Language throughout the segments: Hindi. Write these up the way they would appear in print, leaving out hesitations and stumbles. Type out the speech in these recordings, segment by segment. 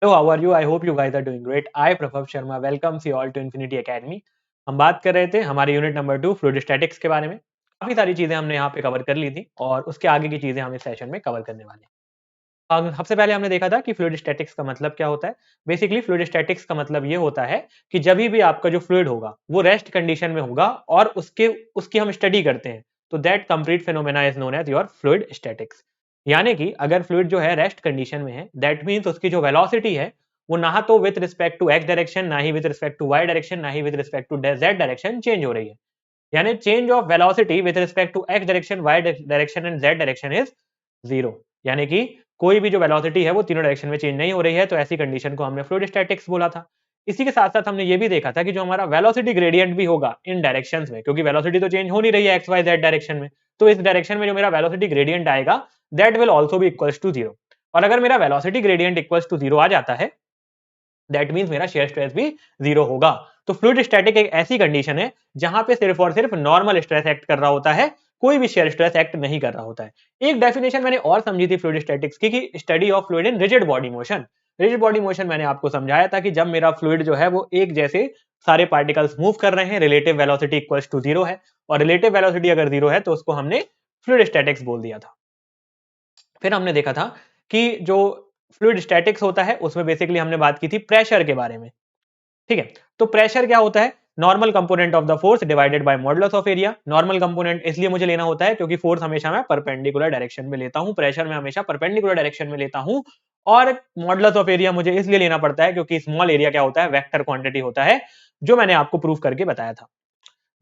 Hello, how are you? I hope you guys are doing great. I, Prabhav Sharma, welcomes you all to Infinity Academy. हम बात कर रहे थे हमारे यूनिट नंबर 2 फ्लूइड स्टैटिक्स के बारे में। काफी सारी चीजें हमने यहाँ पे कवर कर ली थी और उसके आगे की चीजें हम इस सेशन में कवर करने वाले हैं। सबसे पहले हमने देखा था कि फ्लूइड स्टैटिक्स का मतलब क्या होता है। बेसिकली फ्लूइड स्टैटिक्स का मतलब ये होता है कि जब भी आपका जो फ्लूइड होगा वो रेस्ट कंडीशन में होगा और उसके उसकी हम स्टडी करते हैं, तो that complete phenomena is known as your fluid statics. यानी कि अगर फ्लूइड जो है रेस्ट कंडीशन में है, दैट मीन्स उसकी जो वेलोसिटी है वो ना तो with respect to X direction, ना ही with respect to Y direction, ना ही with respect to Z direction change हो रही है। यानी change of velocity with respect to X direction, Y direction and Z direction is zero. यानी कि कोई भी जो वेलोसिटी है वो तीनों डायरेक्शन में चेंज नहीं हो रही है, तो ऐसी कंडीशन को हमने फ्लूइड स्टैटिक्स बोला था। इसी के साथ साथ हमने ये भी देखा था कि जो हमारा वेलोसिटी ग्रेडियंट भी होगा इन डायरेक्शंस में, क्योंकि वेलोसिटी तो चेंज हो नहीं रही है एक्स वाई जेड डायरेक्शन में, तो इस डायरेक्शन में जो मेरा वेलोसिटी ग्रेडियंट आएगा that will also be equals to zero. और अगर मेरा velocity gradient equals to zero आ जाता है, दैट मीन्स मेरा शेयर स्ट्रेस भी जीरो होगा। तो फ्लूइड स्टैटिक एक ऐसी कंडीशन है जहां पे सिर्फ और सिर्फ नॉर्मल स्ट्रेस एक्ट कर रहा होता है, कोई भी शेयर स्ट्रेस एक्ट नहीं कर रहा होता है। एक डेफिनेशन मैंने और समझी थी फ्लूइड स्टैटिक्स की, कि study of fluid in rigid body motion. Rigid body motion मैंने आपको समझाया था कि जब मेरा फ्लूइड जो है वो एक जैसे सारे पार्टिकल्स मूव कर रहे हैं, relative velocity equals to zero है, और रिलेटिव वेलोसिटी अगर जीरो है तो उसको हमने फ्लूइड स्टैटिक्स बोल दिया था। फिर हमने देखा था कि जो फ्लूइड स्टैटिक्स होता है उसमें बेसिकली हमने बात की थी प्रेशर के बारे में। ठीक है, तो प्रेशर क्या होता है? Normal component of the force divided by modulus of area. Normal component इसलिए मुझे लेना होता है क्योंकि फोर्स हमेशा मैं परपेंडिकुलर डायरेक्शन में लेता हूं, प्रेशर में हमेशा परपेंडिकुलर डायरेक्शन में लेता हूं। और मॉडुलस ऑफ एरिया मुझे इसलिए लेना पड़ता है क्योंकि स्मॉल एरिया क्या होता है? वेक्टर क्वांटिटी होता है, जो मैंने आपको प्रूव करके बताया था।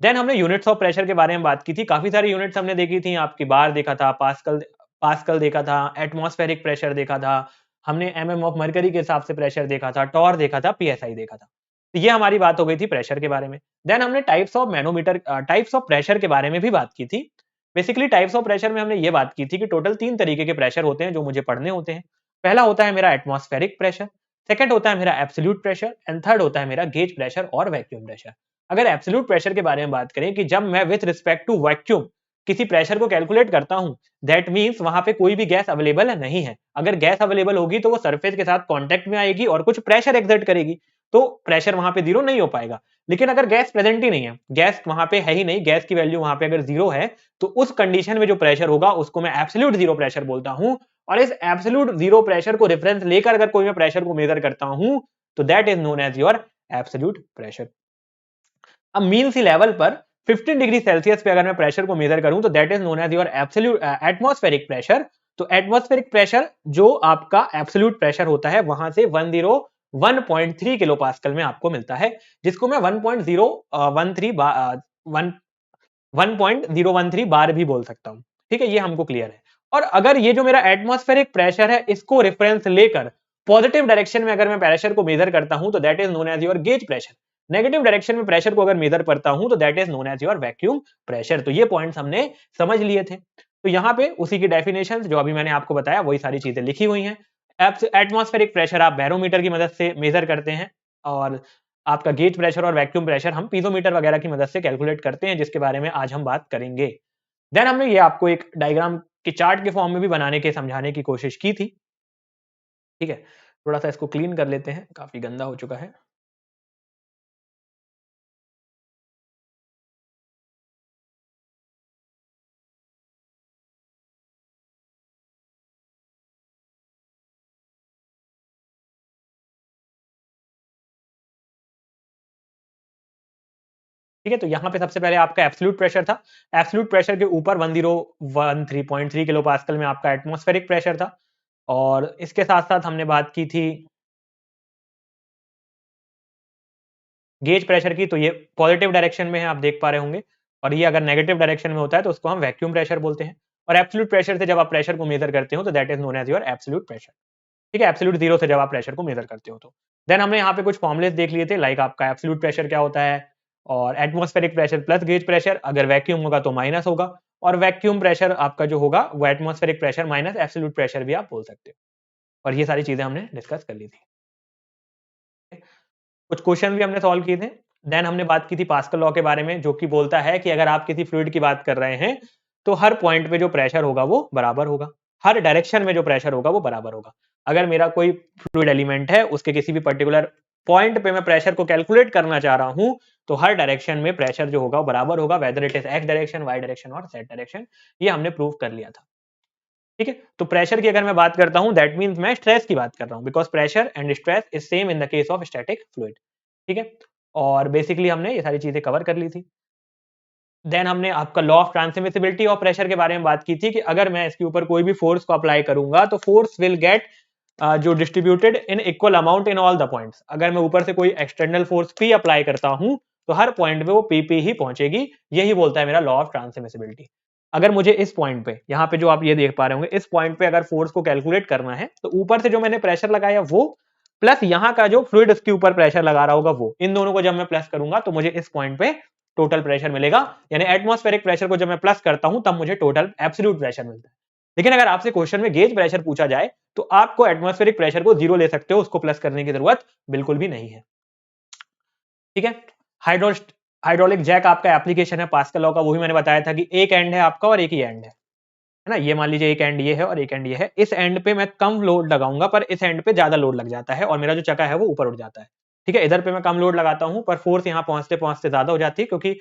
देन हमने यूनिट्स ऑफ प्रेशर के बारे में बात की थी। काफी सारी यूनिट्स हमने देखी थी। आपकी बार देखा था, पास्कल पास्कल देखा था, एटमॉस्फेरिक प्रेशर देखा था, हमने एमएम ऑफ मरकरी के हिसाब से प्रेशर देखा था, टॉर देखा था, पीएसआई देखा था। तो ये हमारी बात हो गई थी प्रेशर के बारे में। देन हमने types of manometer, types of pressure के बारे में भी बात की थी। बेसिकली टाइप्स ऑफ प्रेशर में हमने ये बात की थी कि टोटल 3 तरीके के प्रेशर होते हैं जो मुझे पढ़ने होते हैं। पहला होता है मेरा एटमॉस्फेरिक प्रेशर, सेकंड होता है मेरा एब्सोल्यूट प्रेशर एंड थर्ड होता है मेरा गेज प्रेशर और वैक्यूम प्रेशर। अगर एब्सोल्यूट प्रेशर के बारे में बात करें कि जब मैं विथ रिस्पेक्ट टू वैक्यूम किसी प्रेशर को कैलकुलेट करता हूं, दैट मींस वहां पे कोई भी गैस अवेलेबल नहीं है। अगर गैस अवेलेबल होगी तो वो सरफेस के साथ कांटेक्ट में आएगी और कुछ प्रेशर एक्सर्ट करेगी, तो प्रेशर वहां पे जीरो नहीं हो पाएगा। लेकिन अगर गैस प्रेजेंट ही नहीं है, गैस वहां पे है ही नहीं, गैस की वैल्यू वहां पे अगर जीरो है, तो उस कंडीशन में जो प्रेशर होगा उसको मैं एब्सोल्यूट जीरो प्रेशर बोलता हूं। और इस एब्सोल्यूट जीरो प्रेशर को रेफरेंस लेकर अगर कोई मैं प्रेशर को मेजर करता हूं, तो that is known as your absolute pressure. अब मीन सी लेवल पर 15 डिग्री सेल्सियस पे अगर मैं प्रेशर को मेजर करूं, तो that is known as your absolute atmospheric pressure. तो एटमॉस्फेरिक प्रेशर जो आपका एब्सोल्यूट प्रेशर होता है, वहां से 101.3 किलो पास्कल में आपको मिलता है, जिसको मैं 1.013 बार भी बोल सकता हूं। ठीक है, ये हमको क्लियर है। और अगर ये जो मेरा एटमॉस्फेरिक प्रेशर है, इसको रेफरेंस लेकर पॉजिटिव डायरेक्शन में अगर मैं प्रेशर को मेजर करता हूं, तो that is known as your gauge pressure. Negative direction में प्रेशर को अगर मेजर करता हूं, तो that is known as your vacuum pressure. तो ये पॉइंट्स हमने समझ लिए थे। तो यहाँ पे उसी की डेफिनेशन जो अभी मैंने आपको बताया वही सारी चीजें लिखी हुई हैं। एटमॉस्फेरिक प्रेशर आप बैरोमीटर की मदद से मेजर करते हैं, और आपका गेज प्रेशर और वैक्यूम प्रेशर हम पीजोमीटर वगैरह की मदद से कैलकुलेट करते हैं, जिसके बारे में आज हम बात करेंगे। देन हमने ये आपको एक डायग्राम के चार्ट के फॉर्म में भी बनाने के समझाने की कोशिश की थी। ठीक है, थोड़ा सा इसको क्लीन कर लेते हैं, काफी गंदा हो चुका है। ठीक है, तो यहाँ पे सबसे पहले आपका एब्सोल्यूट प्रेशर था। एब्सोल्यूट प्रेशर के ऊपर 1013.3 किलो पास्कल में आपका एटमॉस्फेरिक प्रेशर था। और इसके साथ साथ हमने बात की थी गेज प्रेशर की, तो ये पॉजिटिव डायरेक्शन में है, आप देख पा रहे होंगे। और ये अगर नेगेटिव डायरेक्शन में होता है तो उसको हम वैक्यूम प्रेशर बोलते हैं। और एब्सोल्यूट प्रेशर से जब आप प्रेशर को मेजर करते हो, तो that is known as your absolute pressure. ठीक है, एब्सोल्यूट जीरो से जब आप प्रेशर को मेजर करते हो तो। देन हमने यहाँ पे कुछ फॉर्मुलेस देख लिए थे, लाइक आपका एब्सोल्यूट प्रेशर क्या होता है, और atmospheric pressure plus gauge pressure, अगर वैक्यूम होगा तो माइनस होगा, और वैक्यूम प्रेशर आपका जो होगा वो atmospheric pressure minus absolute pressure भी आप बोल सकते हो। और ये सारी चीजें हमने डिस्कस कर ली थी। कुछ क्वेश्चन भी हमने सॉल्व किए थे। देन हमने बात की थी पास्कल लॉ के बारे में, जो कि बोलता है कि अगर आप किसी फ्लूइड की बात कर रहे हैं, तो हर पॉइंट पे जो प्रेशर होगा वो बराबर होगा। हर डायरेक्शन में जो प्रेशर होगा वो बराबर होगा। अगर मेरा कोई फ्लूइड एलिमेंट है, उसके किसी भी पर्टिकुलर पॉइंट पे मैं प्रेशर को कैलकुलेट करना चाह रहा हूं, तो हर डायरेक्शन में प्रेशर जो होगा वो बराबर होगा, whether it is X direction, Y direction और जेड डायरेक्शन। ये हमने प्रूव कर लिया था। ठीक है, तो प्रेशर की अगर मैं बात करता हूं, दैट मींस मैं स्ट्रेस की बात कर रहा हूं, because pressure and stress is same in the case of static fluid. ठीक है, और बेसिकली हमने ये सारी चीजें कवर कर ली थी। देन हमने आपका law of transmissibility of pressure के बारे में बात की थी कि अगर मैं इसके ऊपर कोई भी फोर्स को अप्लाई करूंगा तो फोर्स विल गेट जो distributed in equal amount in all the points. अगर मैं ऊपर से कोई एक्सटर्नल फोर्स पी अप्लाई करता हूं तो हर पॉइंट पे वो पी ही पहुंचेगी। यही बोलता है मेरा लॉ ऑफ ट्रांसमिसिबिलिटी। अगर मुझे इस पॉइंट पे, यहाँ पे जो आप ये देख पा रहे होंगे, इस पॉइंट पे अगर फोर्स को कैलकुलेट करना है तो ऊपर से जो मैंने प्रेशर लगाया वो प्लस यहाँ का जो फ्लूइड उसके ऊपर प्रेशर लगा रहा होगा वो, इन दोनों को जब मैं प्लस करूंगा तो मुझे इस पॉइंट पे टोटल प्रेशर मिलेगा। यानी एटमॉस्फेरिक प्रेशर को जब मैं प्लस करता हूं तब मुझे टोटल एब्सोल्यूट प्रेशर मिलता है। लेकिन अगर आपसे क्वेश्चन में गेज प्रेशर पूछा जाए तो आपको एटमॉस्फेरिक प्रेशर को जीरो ले सकते हो, उसको प्लस करने की जरूरत बिल्कुल भी नहीं है। ठीक है, हाइड्रोलिक जैक आपका एप्लीकेशन है पास्कल लॉ का, वो भी मैंने बताया था कि एक एंड है आपका और एक ही एंड है ना। ये मान लीजिए एक एंड ये है और एक एंड ये है। इस एंड पे मैं कम लोड लगाऊंगा पर इस एंड पे ज्यादा लोड लग जाता है और मेरा जो चक्का है वो ऊपर उठ जाता है। ठीक है, इधर पे मैं कम लोड लगाता हूं पर फोर्स यहाँ पहुंचते पहुंचते ज्यादा हो जाती है, क्योंकि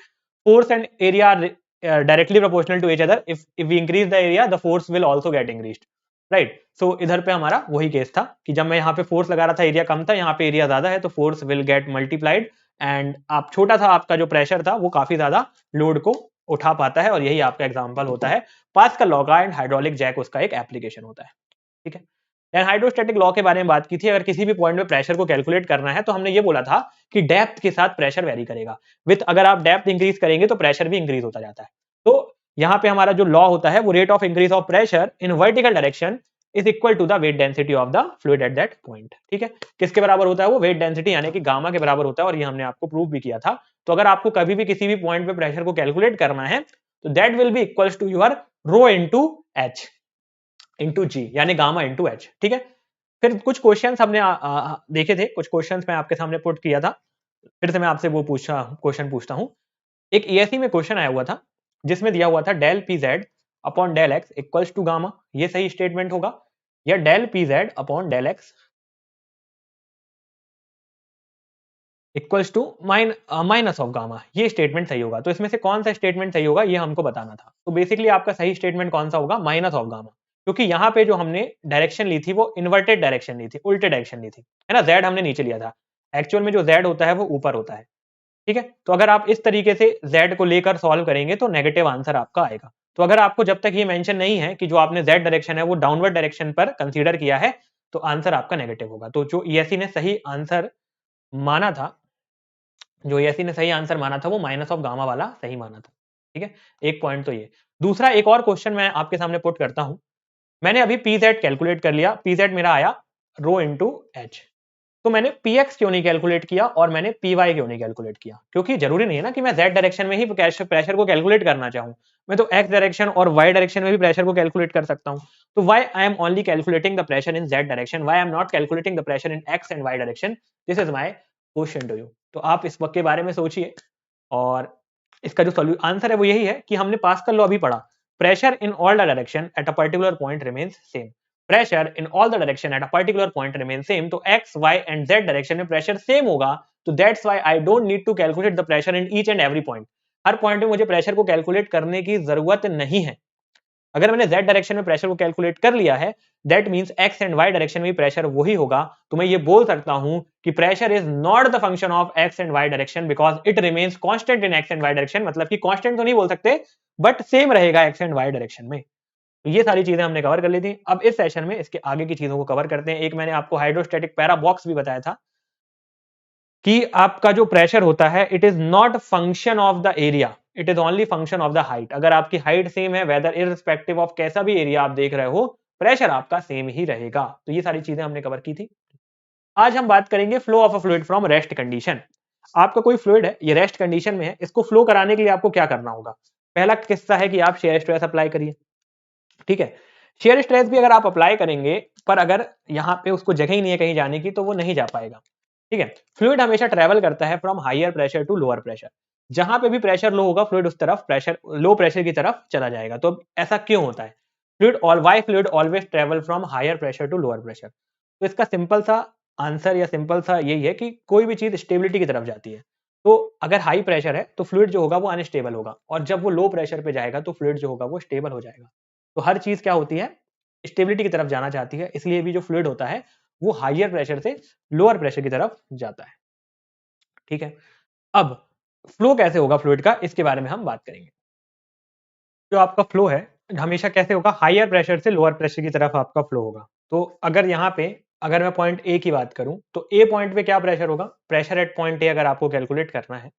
force and area are directly proportional to each other. If we increase the area, the force will also get increased. Right, so इधर पे हमारा वही केस था कि जब मैं यहाँ पे फोर्स लगा रहा था एरिया कम था, यहाँ पे एरिया ज्यादा है तो force will get multiplied and आप छोटा था आपका जो प्रेशर था वो काफी ज्यादा लोड को उठा पाता है। और यही आपका एग्जांपल होता है पास्कल लॉ का एंड हाइड्रोलिक जैक उसका एक एप्लीकेशन होता है। ठीक है, देन हाइड्रोस्टैटिक लॉ के बारे में बात की थी। अगर किसी भी पॉइंट में प्रेशर को कैलकुलेट करना है तो हमने ये बोला था कि डेप्थ के साथ प्रेशर वेरी करेगा। विथ अगर आप डेप्थ इंक्रीज करेंगे तो प्रेशर भी इंक्रीज होता जाता है। तो यहाँ पे हमारा जो लॉ होता है वो rate of increase of pressure in vertical direction is equal to the weight density of the fluid at that point. ठीक है, किसके बराबर होता है वो? वेट डेंसिटी यानी कि गामा के बराबर होता है, और ये हमने आपको प्रूव भी किया था। तो अगर आपको कभी भी किसी भी पॉइंट पे प्रेशर को कैलकुलेट करना है तो that will be equals to your rho into H into G, यानी गामा इंटू एच। ठीक है, फिर कुछ क्वेश्चंस हमने देखे थे, कुछ क्वेश्चंस मैं आपके सामने पुट किया था। फिर से मैं आपसे वो क्वेश्चन पूछता हूं। एक ईएससी में क्वेश्चन आया हुआ था जिसमें दिया हुआ था del P Z upon del X equals to gamma. ये सही स्टेटमेंट होगा, या del P Z upon del X equals to minus of gamma, ये स्टेटमेंट सही होगा। तो इसमें से कौन सा स्टेटमेंट सही होगा ये हमको बताना था। तो बेसिकली आपका सही स्टेटमेंट कौन सा होगा? माइनस ऑफ गामा, क्योंकि यहाँ पे जो हमने डायरेक्शन ली थी वो इन्वर्टेड डायरेक्शन ली थी, उल्टे डायरेक्शन ली थी, है ना। जेड हमने नीचे लिया था, एक्चुअल में जो जेड होता है वो ऊपर होता है। ठीक है, तो अगर आप इस तरीके से जेड को लेकर सॉल्व करेंगे तो नेगेटिव आंसर आपका आएगा। तो अगर आपको जब तक ये मेंशन नहीं है कि जो आपने जेड डायरेक्शन है वो डाउनवर्ड डायरेक्शन पर कंसीडर किया है तो आंसर आपका नेगेटिव होगा। तो जो ईएससी ने सही आंसर माना था, जो ईएससी ने सही आंसर माना था वो माइनस ऑफ गामा वाला सही माना था। ठीक है, एक पॉइंट तो ये। दूसरा एक और क्वेश्चन मैं आपके सामने पुट करता हूं। मैंने अभी पी जेड कैलकुलेट कर लिया, पी जेड मेरा आया रो इंटू एच। तो मैंने पी एक्स क्यों नहीं कैलकुलेट किया और मैंने पी वाई क्यों नहीं कैलकुलेट किया? क्योंकि जरूरी नहीं है ना कि मैं जेड डायरेक्शन में ही प्रेशर को कैलकुलेट करना चाहूं, मैं तो एक्स डायरेक्शन और वाई डायरेक्शन में भी प्रेशर को कैलकुलेट कर सकता हूं। तो why I am only calculating the pressure in Z direction, why I am not calculating the pressure in X and Y direction? This is my question to you. तो आप इस वक्त के बारे में सोचिए, और इसका जो आंसर है वो यही है कि हमने पास्कल लॉ अभी पढ़ा, pressure in all the direction at a particular point remains same. Pressure in all the direction at a particular point remain same. तो X Y and Z direction में प्रेशर सेम होगा, तो that's why I don't need to calculate the pressure in each and every point. हर पॉइंट में मुझे प्रेशर को कैलकुलेट करने की जरूरत नहीं है। अगर मैंने जेड डायरेक्शन में प्रेशर को कैलकुलेट कर लिया है, that means X and Y direction में प्रेशर वही होगा। तो मैं ये बोल सकता हूं कि pressure is not the function of X and Y direction because it remains constant in X and Y direction. मतलब कि कांस्टेंट तो नहीं बोल सकते बट सेम रहेगा एक्स एंड वाई डायरेक्शन में। तो ये सारी चीजें हमने कवर कर ली थी। अब इस सेशन में इसके आगे की चीजों को कवर करते हैं। एक मैंने आपको हाइड्रोस्टैटिक पैरा बॉक्स भी बताया था कि आपका जो प्रेशर होता है it is not function of the area, it is only function of the height. अगर आपकी हाइट सेम है, वेदर इररिस्पेक्टिव ऑफ कैसा भी एरिया आप देख रहे हो, प्रेशर आपका सेम ही रहेगा। तो ये सारी चीजें हमने कवर की थी। आज हम बात करेंगे flow of a fluid from rest condition. आपका कोई फ्लूइड है, ये रेस्ट कंडीशन में है, इसको फ्लो कराने के लिए आपको क्या करना होगा? पहला किस्सा है कि आप शेयर स्ट्रेस अप्लाई करिए। ठीक है, शेयर स्ट्रेस भी अगर आप अप्लाई करेंगे पर अगर यहाँ पे उसको जगह ही नहीं है कहीं जाने की तो वो नहीं जा पाएगा। ठीक है, फ्लूइड हमेशा ट्रेवल करता है from higher pressure to lower pressure. जहां पे भी प्रेशर लो होगा फ्लूइड उस तरफ प्रेशर लो प्रेशर की तरफ चला जाएगा। तो ऐसा क्यों होता है? Why fluid always travel from higher pressure to lower pressure. तो इसका सिंपल सा आंसर या सिंपल सा यही है कि कोई भी चीज स्टेबिलिटी की तरफ जाती है। तो अगर हाई प्रेशर है तो फ्लूइड जो होगा वो अनस्टेबल होगा, और जब वो लो प्रेशर पे जाएगा तो फ्लूइड जो होगा वो स्टेबल हो जाएगा। तो हर चीज क्या होती है, स्टेबिलिटी की तरफ जाना चाहती है, इसलिए भी जो फ्लूइड होता है वो हायर प्रेशर से लोअर प्रेशर की तरफ जाता है। ठीक है, अब फ्लो कैसे होगा फ्लूइड का, इसके बारे में हम बात करेंगे। जो आपका फ्लो है हमेशा कैसे होगा, हायर प्रेशर से लोअर प्रेशर की तरफ आपका फ्लो होगा। तो अगर यहाँ पे अगर मैं पॉइंट ए की बात करूं तो ए पॉइंट पे क्या प्रेशर होगा, प्रेशर एट पॉइंट ए अगर आपको कैलकुलेट करना है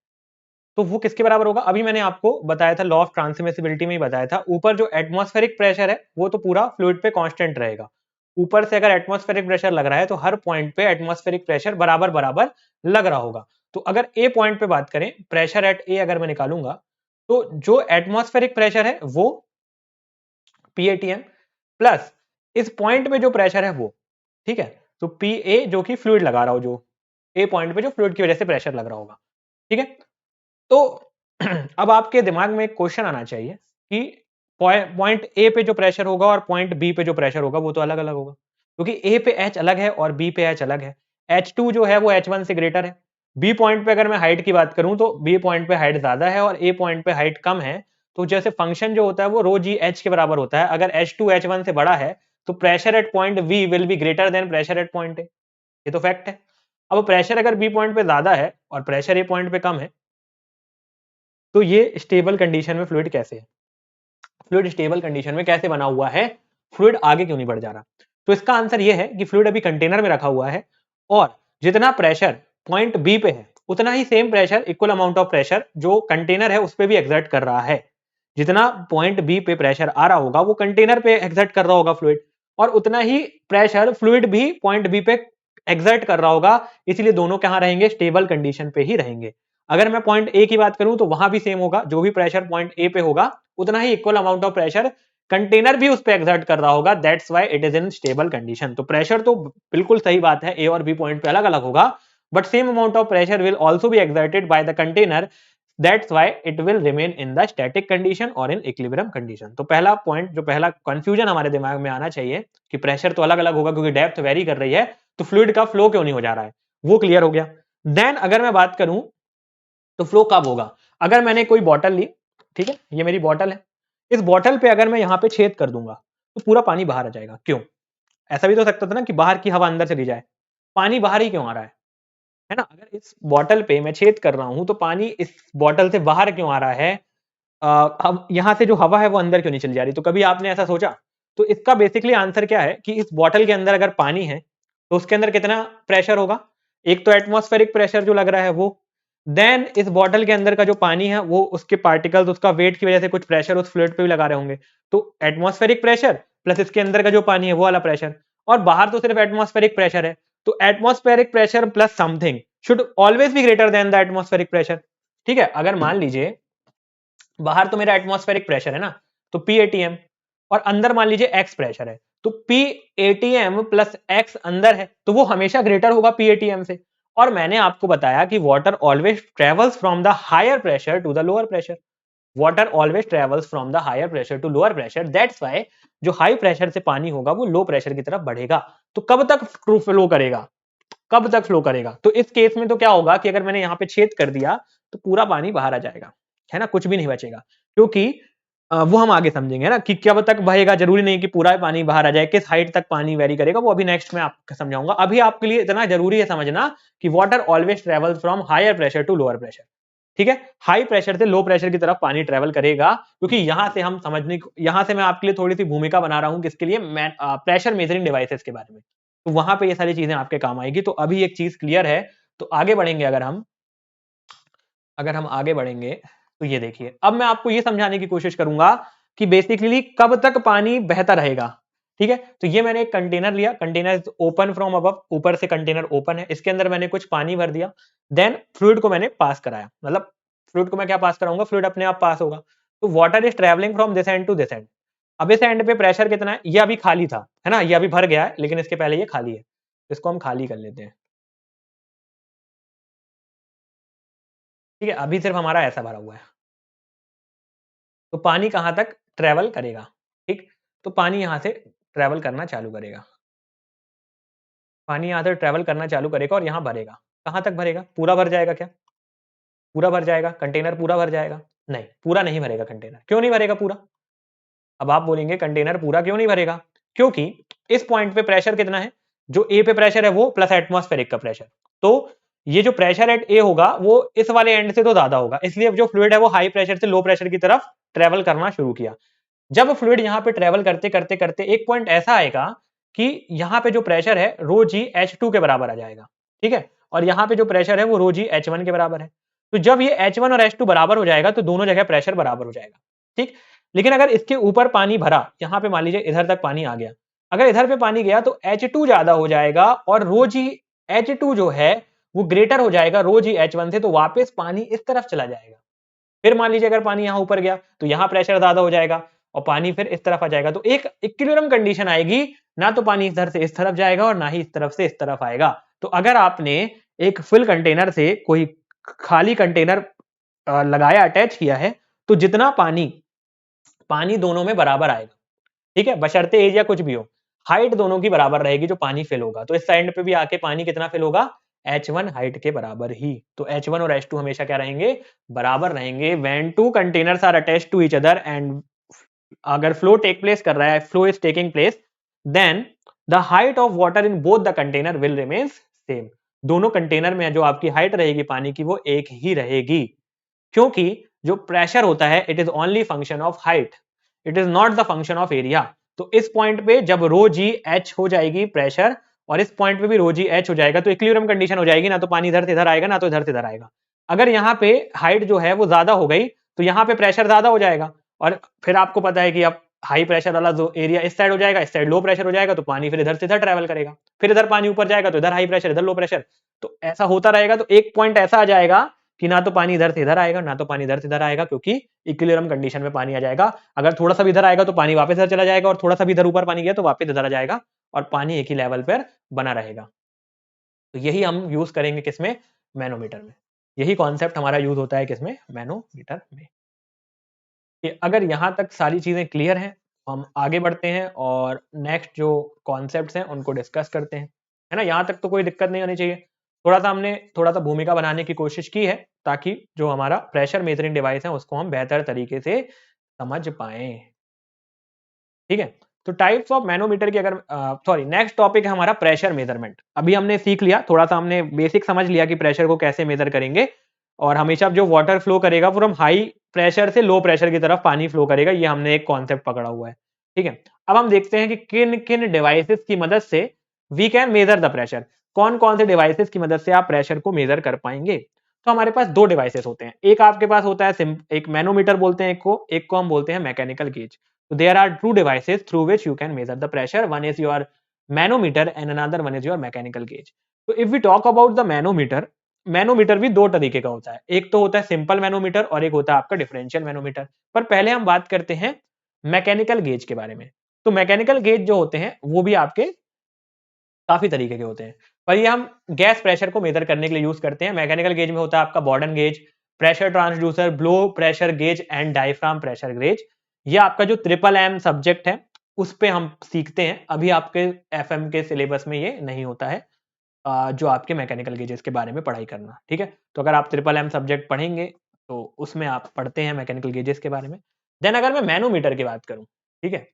तो वो किसके बराबर होगा, अभी मैंने आपको बताया था, लॉ ऑफ ट्रांसमिसिबिलिटी में ही बताया था, ऊपर जो एटमॉस्फेरिक प्रेशर है वो तो पूरा फ्लूइड पे कांस्टेंट रहेगा। ऊपर से अगर एटमॉस्फेरिक प्रेशर लग रहा है तो हर पॉइंट पे एटमॉस्फेरिक प्रेशर बराबर बराबर लग रहा होगा। तो अगर ए पॉइंट पे बात करें, प्रेशर एट ए अगर मैं निकालूंगा तो जो एटमॉस्फेरिक प्रेशर है वो PATM प्लस इस पॉइंट पे जो प्रेशर है वो, ठीक है, तो PA जो कि फ्लूइड लगा रहा हो, जो ए पॉइंट पे जो फ्लूइड की वजह से प्रेशर लग रहा होगा। ठीक है, तो अब आपके दिमाग में एक क्वेश्चन आना चाहिए कि पॉइंट ए पे जो प्रेशर होगा और पॉइंट बी पे जो प्रेशर होगा वो तो अलग अलग होगा, क्योंकि ए पे एच अलग है और बी पे एच अलग है। H2 जो है वो H1 से ग्रेटर है। बी पॉइंट पे अगर मैं हाइट की बात करूं तो बी पॉइंट पे हाइट ज्यादा है और ए पॉइंट पे हाइट कम है। तो जैसे फंक्शन जो होता है वो रो जी एच के बराबर होता है। अगर H2 H1 से बड़ा है तो pressure at point B will be greater than pressure at point A. ये तो फैक्ट है। अब प्रेशर अगर बी पॉइंट पे ज्यादा है और प्रेशर ए पॉइंट पे कम है तो ये स्टेबल कंडीशन में फ्लूइड कैसे है, फ्लूइड स्टेबल कंडीशन में कैसे बना हुआ है, फ्लूइड आगे क्यों नहीं बढ़ जा रहा। तो इसका आंसर ये है कि फ्लूइड अभी कंटेनर में रखा हुआ है और जितना प्रेशर पॉइंट बी पे है उतना ही same pressure, equal amount of pressure जो कंटेनर है उस पर भी एक्सर्ट कर रहा है। जितना पॉइंट बी पे प्रेशर आ रहा होगा वो कंटेनर पे एक्सर्ट कर रहा होगा फ्लूइड, और उतना ही प्रेशर फ्लूइड भी पॉइंट बी पे एक्सर्ट कर रहा होगा। इसलिए दोनों कहां रहेंगे, स्टेबल कंडीशन पे ही रहेंगे। अगर मैं पॉइंट ए की बात करूं तो वहां भी सेम होगा, जो भी प्रेशर पॉइंट ए पे होगा उतना ही equal amount of pressure container भी उस पे एक्सर्ट कर रहा होगा। That's why it is in stable condition. तो प्रेशर तो बिल्कुल सही बात है, ए और बी पॉइंट पे अलग अलग होगा, but same amount of pressure will also B exerted by the container. That's why it will remain in the static condition और इन इक्विलिब्रियम कंडीशन। तो पहला पॉइंट, जो पहला कंफ्यूजन हमारे दिमाग में आना चाहिए कि प्रेशर तो अलग अलग होगा क्योंकि डेप्थ वेरी कर रही है, तो फ्लूइड का फ्लो क्यों नहीं हो जा रहा है, वो क्लियर हो गया। देन अगर मैं बात करूं तो फ्लो कब होगा, अगर मैंने कोई बॉटल ली, ठीक है, ये मेरी बॉटल है, इस बॉटल पे अगर मैं यहां पे छेद कर दूंगा तो पूरा पानी बाहर आ जाएगा। क्यों, ऐसा भी तो हो सकता था ना कि बाहर की हवा अंदर चली जाए, पानी बाहर ही क्यों आ रहा है ना। अगर इस बॉटल पे मैं छेद कर रहा हूं तो पानी इस बॉटल से बाहर क्यों आ रहा है, अब यहां से जो हवा है वो अंदर क्यों नहीं चली जा रही। तो कभी आपने ऐसा सोचा, तो इसका बेसिकली आंसर क्या है कि इस बॉटल के अंदर अगर पानी है तो उसके अंदर कितना प्रेशर होगा, एक तो एटमॉस्फेरिक प्रेशर जो लग रहा है वो, देन इस बॉटल के अंदर का जो पानी है वो उसके पार्टिकल्स, उसका वेट की वजह से कुछ प्रेशर उस फ्लूइड पे भी लगा रहे होंगे। तो एटमॉस्फेरिक प्रेशर प्लस इसके अंदर का जो पानी है वो वाला प्रेशर, और बाहर तो सिर्फ एटमॉस्फेरिक प्रेशर है। तो atmospheric pressure plus something should always be greater then the atmospheric pressure. ठीक है, अगर मान लीजिए बाहर तो मेरा एटमॉस्फेरिक प्रेशर है ना, तो PATM, और अंदर मान लीजिए एक्स प्रेशर है, तो PATM प्लस एक्स अंदर है तो वो हमेशा ग्रेटर होगा PATM से। और मैंने आपको बताया कि water always travels from the higher pressure to the lower pressure, water always travels from the higher pressure to lower pressure. That's why जो हाई प्रेशर से पानी होगा वो लो प्रेशर की तरफ बढ़ेगा। तो कब तक फ्लो करेगा, कब तक फ्लो करेगा, तो इस केस में तो क्या होगा कि अगर मैंने यहां पे छेद कर दिया तो पूरा पानी बाहर आ जाएगा, है ना, कुछ भी नहीं बचेगा। क्योंकि वो हम आगे समझेंगे ना कि कब तक बहेगा, जरूरी नहीं कि पूरा पानी बाहर आ जाए, किस हाइट तक पानी वेरी करेगा वो अभी नेक्स्ट में आपको समझाऊंगा। अभी आपके लिए इतना जरूरी है समझना कि water always travels from higher pressure to lower pressure. ठीक है, हाई प्रेशर से लो प्रेशर की तरफ पानी ट्रेवल करेगा, क्योंकि यहां से हम समझने, यहां से मैं आपके लिए थोड़ी सी भूमिका बना रहा हूं किसके लिए, प्रेशर मेजरिंग डिवाइसेस के बारे में। तो वहां पे ये सारी चीजें आपके काम आएगी। तो अभी एक चीज क्लियर है, तो आगे बढ़ेंगे, अगर हम आगे बढ़ेंगे तो ये देखिए, अब मैं आपको ये समझाने की कोशिश करूंगा कि बेसिकली कब तक पानी बहता रहेगा। ठीक है, तो ये मैंने एक कंटेनर लिया, कंटेनर ओपन फ्रॉम अबव, ऊपर से कंटेनर ओपन है, इसके अंदर मैंने कुछ पानी भर दिया, देन फ्लूइड को मैंने पास कराया, मतलब फ्लूइड को मैं क्या पास कराऊंगा, फ्लूइड अपने आप पास होगा। तो water is travelling from this end to this end. अब इस एंड पे प्रेशर कितना है, ये अभी खाली था, है ना, ये अभी भर गया है, लेकिन इसके पहले ये खाली है, इसको हम खाली कर लेते हैं। ठीक है, अभी सिर्फ हमारा ऐसा भरा हुआ है, तो पानी कहां तक ट्रेवल करेगा। ठीक, तो पानी यहाँ से ट्रेवल करना चालू करेगा। पानी यहाँ से ट्रेवल करना चालू करेगा और यहाँ भरेगा। कहाँ तक भरेगा? पूरा भर जाएगा क्या? पूरा भर जाएगा? कंटेनर पूरा भर जाएगा? नहीं, पूरा नहीं भरेगा कंटेनर। क्यों नहीं भरेगा पूरा? अब आप बोलेंगे कंटेनर पूरा क्यों नहीं भरेगा? क्योंकि इस पॉइंट पे प्रेशर कितना है? जो ए पे प्रेशर है वो प्लस एटमॉस्फेरिक का प्रेशर। तो ये जो प्रेशर एट ए होगा वो इस वाले एंड से तो ज्यादा होगा, इसलिए जो फ्लूइड है वो हाई प्रेशर से लो प्रेशर की तरफ ट्रेवल करना शुरू किया। जब फ्लूइड यहाँ पे ट्रेवल करते करते करते एक पॉइंट ऐसा आएगा कि यहाँ पे जो प्रेशर है रो जी H2 के बराबर आ जाएगा, ठीक है, और यहाँ पे जो प्रेशर है वो रो जी H1 के बराबर है। तो जब ये H1 और H2 बराबर हो जाएगा तो दोनों जगह प्रेशर बराबर हो जाएगा, ठीक। लेकिन अगर इसके ऊपर पानी भरा, यहाँ पे मान लीजिए इधर तक पानी आ गया, अगर इधर पे पानी गया तो H2 ज्यादा हो जाएगा और रो जी H2 जो है वो ग्रेटर हो जाएगा रो जी H1 से, तो वापस पानी इस तरफ चला जाएगा। फिर मान लीजिए अगर पानी यहाँ ऊपर गया तो यहाँ प्रेशर ज्यादा हो जाएगा और पानी फिर इस तरफ आ जाएगा, तो एक इक्विलिब्रियम कंडीशन आएगी, ना तो पानी इधर से इस तरफ जाएगा और ना ही इस तरफ से इस तरफ आएगा। तो अगर आपने एक फुल कंटेनर से कोई खाली कंटेनर लगाया, अटैच किया है, तो जितना पानी दोनों में बराबर आएगा, ठीक है, बशर्ते एरिया कुछ भी हो, हाइट दोनों की बराबर रहेगी जो पानी फिल होगा। तो इस साइड पे भी आके पानी कितना फिल होगा? H1 हाइट के बराबर ही। तो H1 और H2 हमेशा क्या रहेंगे? बराबर रहेंगे। When two containers are attached to each other and अगर फ्लो टेक प्लेस कर रहा है, flow is taking place, then the height of water in both the container will remains same. दोनों कंटेनर में जो आपकी हाइट रहेगी पानी की वो एक ही रहेगी, क्योंकि जो प्रेशर होता है it is only function of height, it is not the function of area. तो इस पॉइंट पे जब रो जी एच हो जाएगी प्रेशर और इस पॉइंट पे भी रो जी एच हो जाएगा तो इक्विलिब्रियम कंडीशन हो जाएगी, ना तो पानी इधर से इधर आएगा ना तो इधर से इधर आएगा। अगर यहाँ पे हाइट जो है वो ज्यादा हो गई तो यहाँ पे प्रेशर ज्यादा हो जाएगा और फिर आपको पता है कि अब हाई प्रेशर वाला जो एरिया इस साइड हो जाएगा, इस साइड लो प्रेशर हो जाएगा, तो पानी फिर इधर से इधर ट्रेवल करेगा, फिर इधर पानी ऊपर जाएगा तो इधर हाई प्रेशर इधर लो प्रेशर, तो ऐसा होता रहेगा। तो एक पॉइंट ऐसा आ जाएगा कि ना तो पानी इधर से इधर आएगा ना तो पानी इधर से इधर आएगा, क्योंकि इक्विलिब्रियम कंडीशन में पानी आ जाएगा। अगर थोड़ा सा भी इधर आएगा तो पानी वापस इधर चला जाएगा और थोड़ा सा भी इधर ऊपर पानी गया तो वापस इधर आ जाएगा और पानी एक ही लेवल पर बना रहेगा। तो यही हम यूज करेंगे किसमें? मैनोमीटर में। यही कॉन्सेप्ट हमारा यूज होता है किसमें? मैनोमीटर में। अगर यहाँ तक सारी चीजें क्लियर हैं, हम आगे बढ़ते हैं और नेक्स्ट जो कॉन्सेप्ट्स हैं उनको डिस्कस करते हैं, है ना। यहाँ तक तो कोई दिक्कत नहीं होनी चाहिए। हमने थोड़ा सा भूमिका बनाने की कोशिश की है ताकि जो हमारा प्रेशर मेजरिंग डिवाइस है उसको हम बेहतर तरीके से समझ पाए, ठीक है। तो टाइप्स ऑफ मैनोमीटर की अगर नेक्स्ट टॉपिक है हमारा प्रेशर मेजरमेंट। अभी हमने सीख लिया, थोड़ा सा हमने बेसिक समझ लिया कि प्रेशर को कैसे मेजर करेंगे, और हमेशा जो वाटर फ्लो करेगा वो हम हाई प्रेशर से लो प्रेशर की तरफ पानी फ्लो करेगा, ये हमने एक कॉन्सेप्ट पकड़ा हुआ है, ठीक है। अब हम देखते हैं कि किन किन डिवाइसेस की मदद से we can measure the pressure. कौन कौन से डिवाइसेस की मदद से आप प्रेशर को मेजर कर पाएंगे? तो हमारे पास दो डिवाइसेस होते हैं। एक आपके पास होता है एक मैनोमीटर बोलते हैं, एक को हम बोलते हैं mechanical gauge. So there are two devices through which you can measure the pressure. One is your manometer and another one is your mechanical gauge. So if we talk about the manometer, manometer भी दो तरीके का होता है, एक तो होता है सिंपल मैनोमीटर और एक होता है आपका डिफरेंशियल मैनोमीटर। पर पहले हम बात करते हैं मैकेनिकल गेज के बारे में। तो मैकेनिकल गेज जो होते हैं वो भी आपके काफी तरीके के होते हैं, पर ये हम गैस प्रेशर को मेजर करने के लिए यूज करते हैं। मैकेनिकल गेज में होता है आपका Bourdon gauge, pressure transducer, blow pressure gauge and diaphragm pressure gauge. ये आपका जो ट्रिपल एम सब्जेक्ट है उस पे हम सीखते हैं, अभी आपके एफएम के सिलेबस में ये नहीं होता है जो आपके मैकेनिकल गेजेस के बारे में पढ़ाई करना, ठीक है। तो अगर आप ट्रिपल एम सब्जेक्ट पढ़ेंगे तो उसमें आप पढ़ते हैं मैकेनिकल गेजेस के बारे में। देन अगर मैं मैनोमीटर की बात करूं, ठीक है,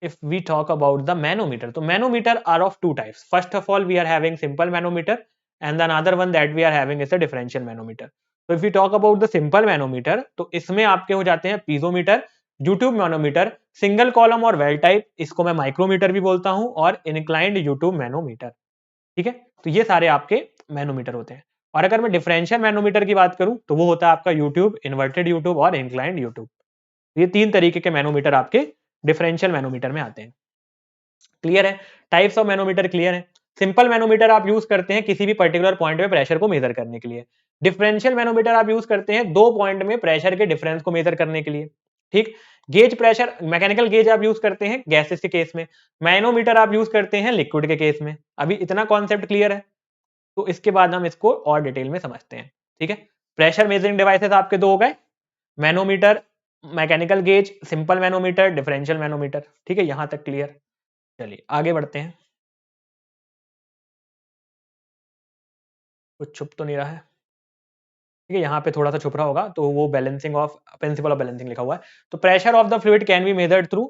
if we talk about the manometer, so manometer are of two types. First of all, we are having simple manometer and the another one that we are having is a differential manometer. So if we talk about the simple manometer, तो इसमें आपके हो जाते हैं piezometer, U tube manometer, single column और वेल टाइप, इसको मैं माइक्रोमीटर भी बोलता हूं, और इनक्लाइंड यूट्यूब मैनोमीटर, ठीक है। तो ये सारे आपके मैनोमीटर होते हैं। और अगर मैं डिफरेंशियल मैनोमीटर की बात करूं तो वो होता है आपका यूट्यूब, इन्वर्टेड यूट्यूब और इंक्लाइंड यूट्यूब। ये तीन तरीके के मैनोमीटर आपके डिफरेंशियल मैनोमीटर में आते हैं। क्लियर है? टाइप्स ऑफ मैनोमीटर क्लियर है। सिंपल मैनोमीटर आप यूज करते हैं किसी भी पर्टिकुलर पॉइंट पे प्रेशर को मेजर करने के लिए। डिफरेंशियल मैनोमीटर आप यूज करते हैं दो पॉइंट में प्रेशर के डिफरेंस को मेजर करने के लिए, ठीक। गेज प्रेशर, मैकेनिकल गेज आप यूज करते हैं गैसेस के केस में, मैनोमीटर आप यूज करते हैं लिक्विड के केस में। अभी इतना कॉन्सेप्ट क्लियर है? तो इसके बाद हम इसको और डिटेल में समझते हैं, ठीक है। प्रेशर मेजरिंग डिवाइसेस आपके दो हो गए, manometer mechanical gauge, simple manometer, differential manometer. ठीक है, यहां तक क्लियर। चलिए आगे बढ़ते हैं। कुछ छुप तो नहीं रहा है? ठीक है, यहाँ पे थोड़ा सा छुप रहा होगा, तो वो balancing of principal of balancing लिखा हुआ है। तो pressure of the fluid can be measured through,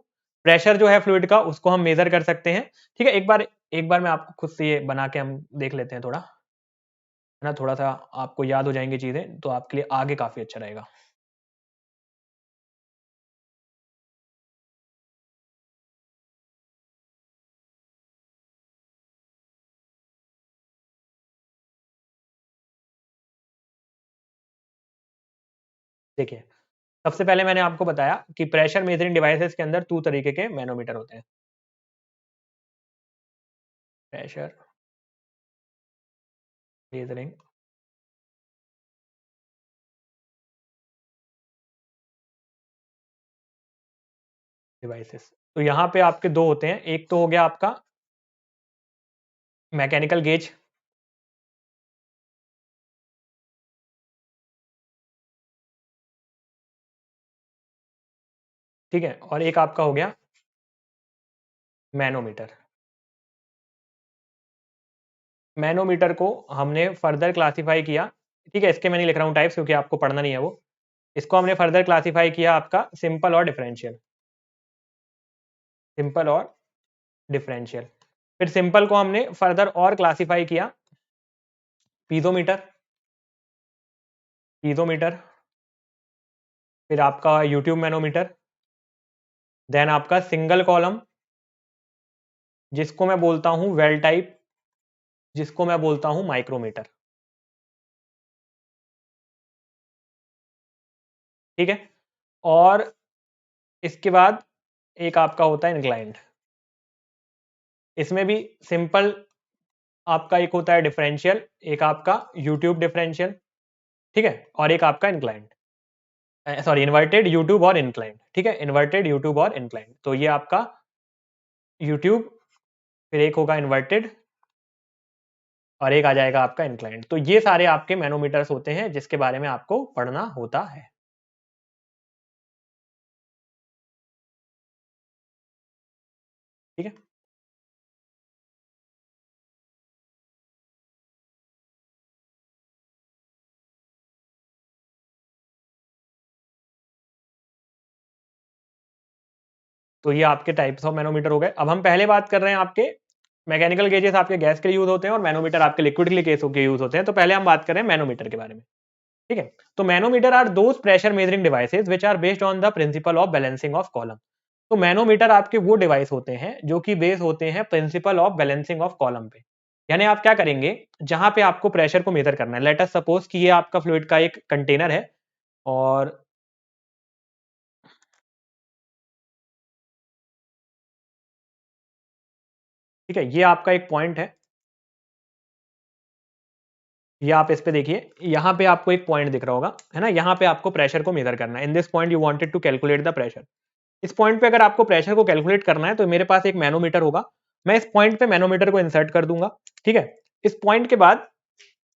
pressure जो है फ्लूइड का उसको हम मेजर कर सकते हैं। ठीक है, एक बार मैं आपको खुद से ये बना के हम देख लेते हैं थोड़ा, है ना, थोड़ा सा आपको याद हो जाएंगी चीजें, तो आपके लिए आगे काफी अच्छा रहेगा। देखिए, सबसे पहले मैंने आपको बताया कि प्रेशर मेजरिंग डिवाइसेस के अंदर 2 तरीके के मैनोमीटर होते हैं। प्रेशर मेजरिंग डिवाइसेस, तो यहाँ पे आपके 2 होते हैं। एक तो हो गया आपका मैकेनिकल गेज, ठीक है, और एक आपका हो गया मैनोमीटर। मैनोमीटर को हमने फर्दर क्लासिफाई किया। ठीक है, इसके मैं नहीं लिख रहा हूँ टाइप्स, क्योंकि आपको पढ़ना नहीं है वो। इसको हमने फर्दर क्लासिफाई किया आपका सिंपल और डिफरेंशियल, सिंपल और डिफरेंशियल। फिर सिंपल को हमने फर्दर और क्लासिफाई किया पीजोमीटर, पीजोमीटर। फिर आपका यूट्यूब मैनोमीटर, देन आपका सिंगल कॉलम, जिसको मैं बोलता हूं वेल टाइप, जिसको मैं बोलता हूं माइक्रोमीटर। ठीक है, और इसके बाद एक आपका होता है इंक्लाइंड। इसमें भी सिंपल आपका एक होता है डिफरेंशियल, एक आपका यूट्यूब डिफरेंशियल, ठीक है, और एक आपका इंक्लाइंड, सॉरी इन्वर्टेड यूट्यूब और इंक्लाइंड। ठीक है, इन्वर्टेड यूट्यूब और इंक्लाइंड, तो ये आपका यूट्यूब, फिर एक होगा इन्वर्टेड, और एक आ जाएगा आपका इंक्लाइंड। तो ये सारे आपके मैनोमीटर्स होते हैं जिसके बारे में आपको पढ़ना होता है। ठीक है, तो ये आपके टाइप्स ऑफ मैनोमीटर हो गए। अब हम पहले बात कर रहे हैं आपके मैकेनिकल गेजेस आपके गैस के लिए यूज होते हैं और मैनोमीटर आपके लिक्विड के लिए केसों के यूज होते हैं। तो पहले हम बात कर रहे हैं मैनोमीटर के बारे में। ठीक है, तो manometer are those pressure measuring devices which are based on the principle of balancing of column. तो मैनोमीटर आपके वो डिवाइस होते हैं जो कि बेस होते हैं principal of balancing of column पे। यानी आप क्या करेंगे, जहां पे आपको प्रेशर को मेजर करना है, लेट अस सपोज कि ये आपका फ्लूइड का एक कंटेनर है, और ठीक है, ये आपका एक पॉइंट है, ये आप इस पे देखिए, यहाँ पे आपको एक पॉइंट दिख रहा होगा, है ना, यहाँ पे आपको प्रेशर को मेजर करना है। In this point you wanted to calculate the pressure. इस पॉइंट पे अगर आपको प्रेशर को कैलकुलेट करना है, तो मेरे पास एक मैनोमीटर होगा, मैं इस पॉइंट पे मैनोमीटर को इंसर्ट कर दूंगा। ठीक है, इस पॉइंट के बाद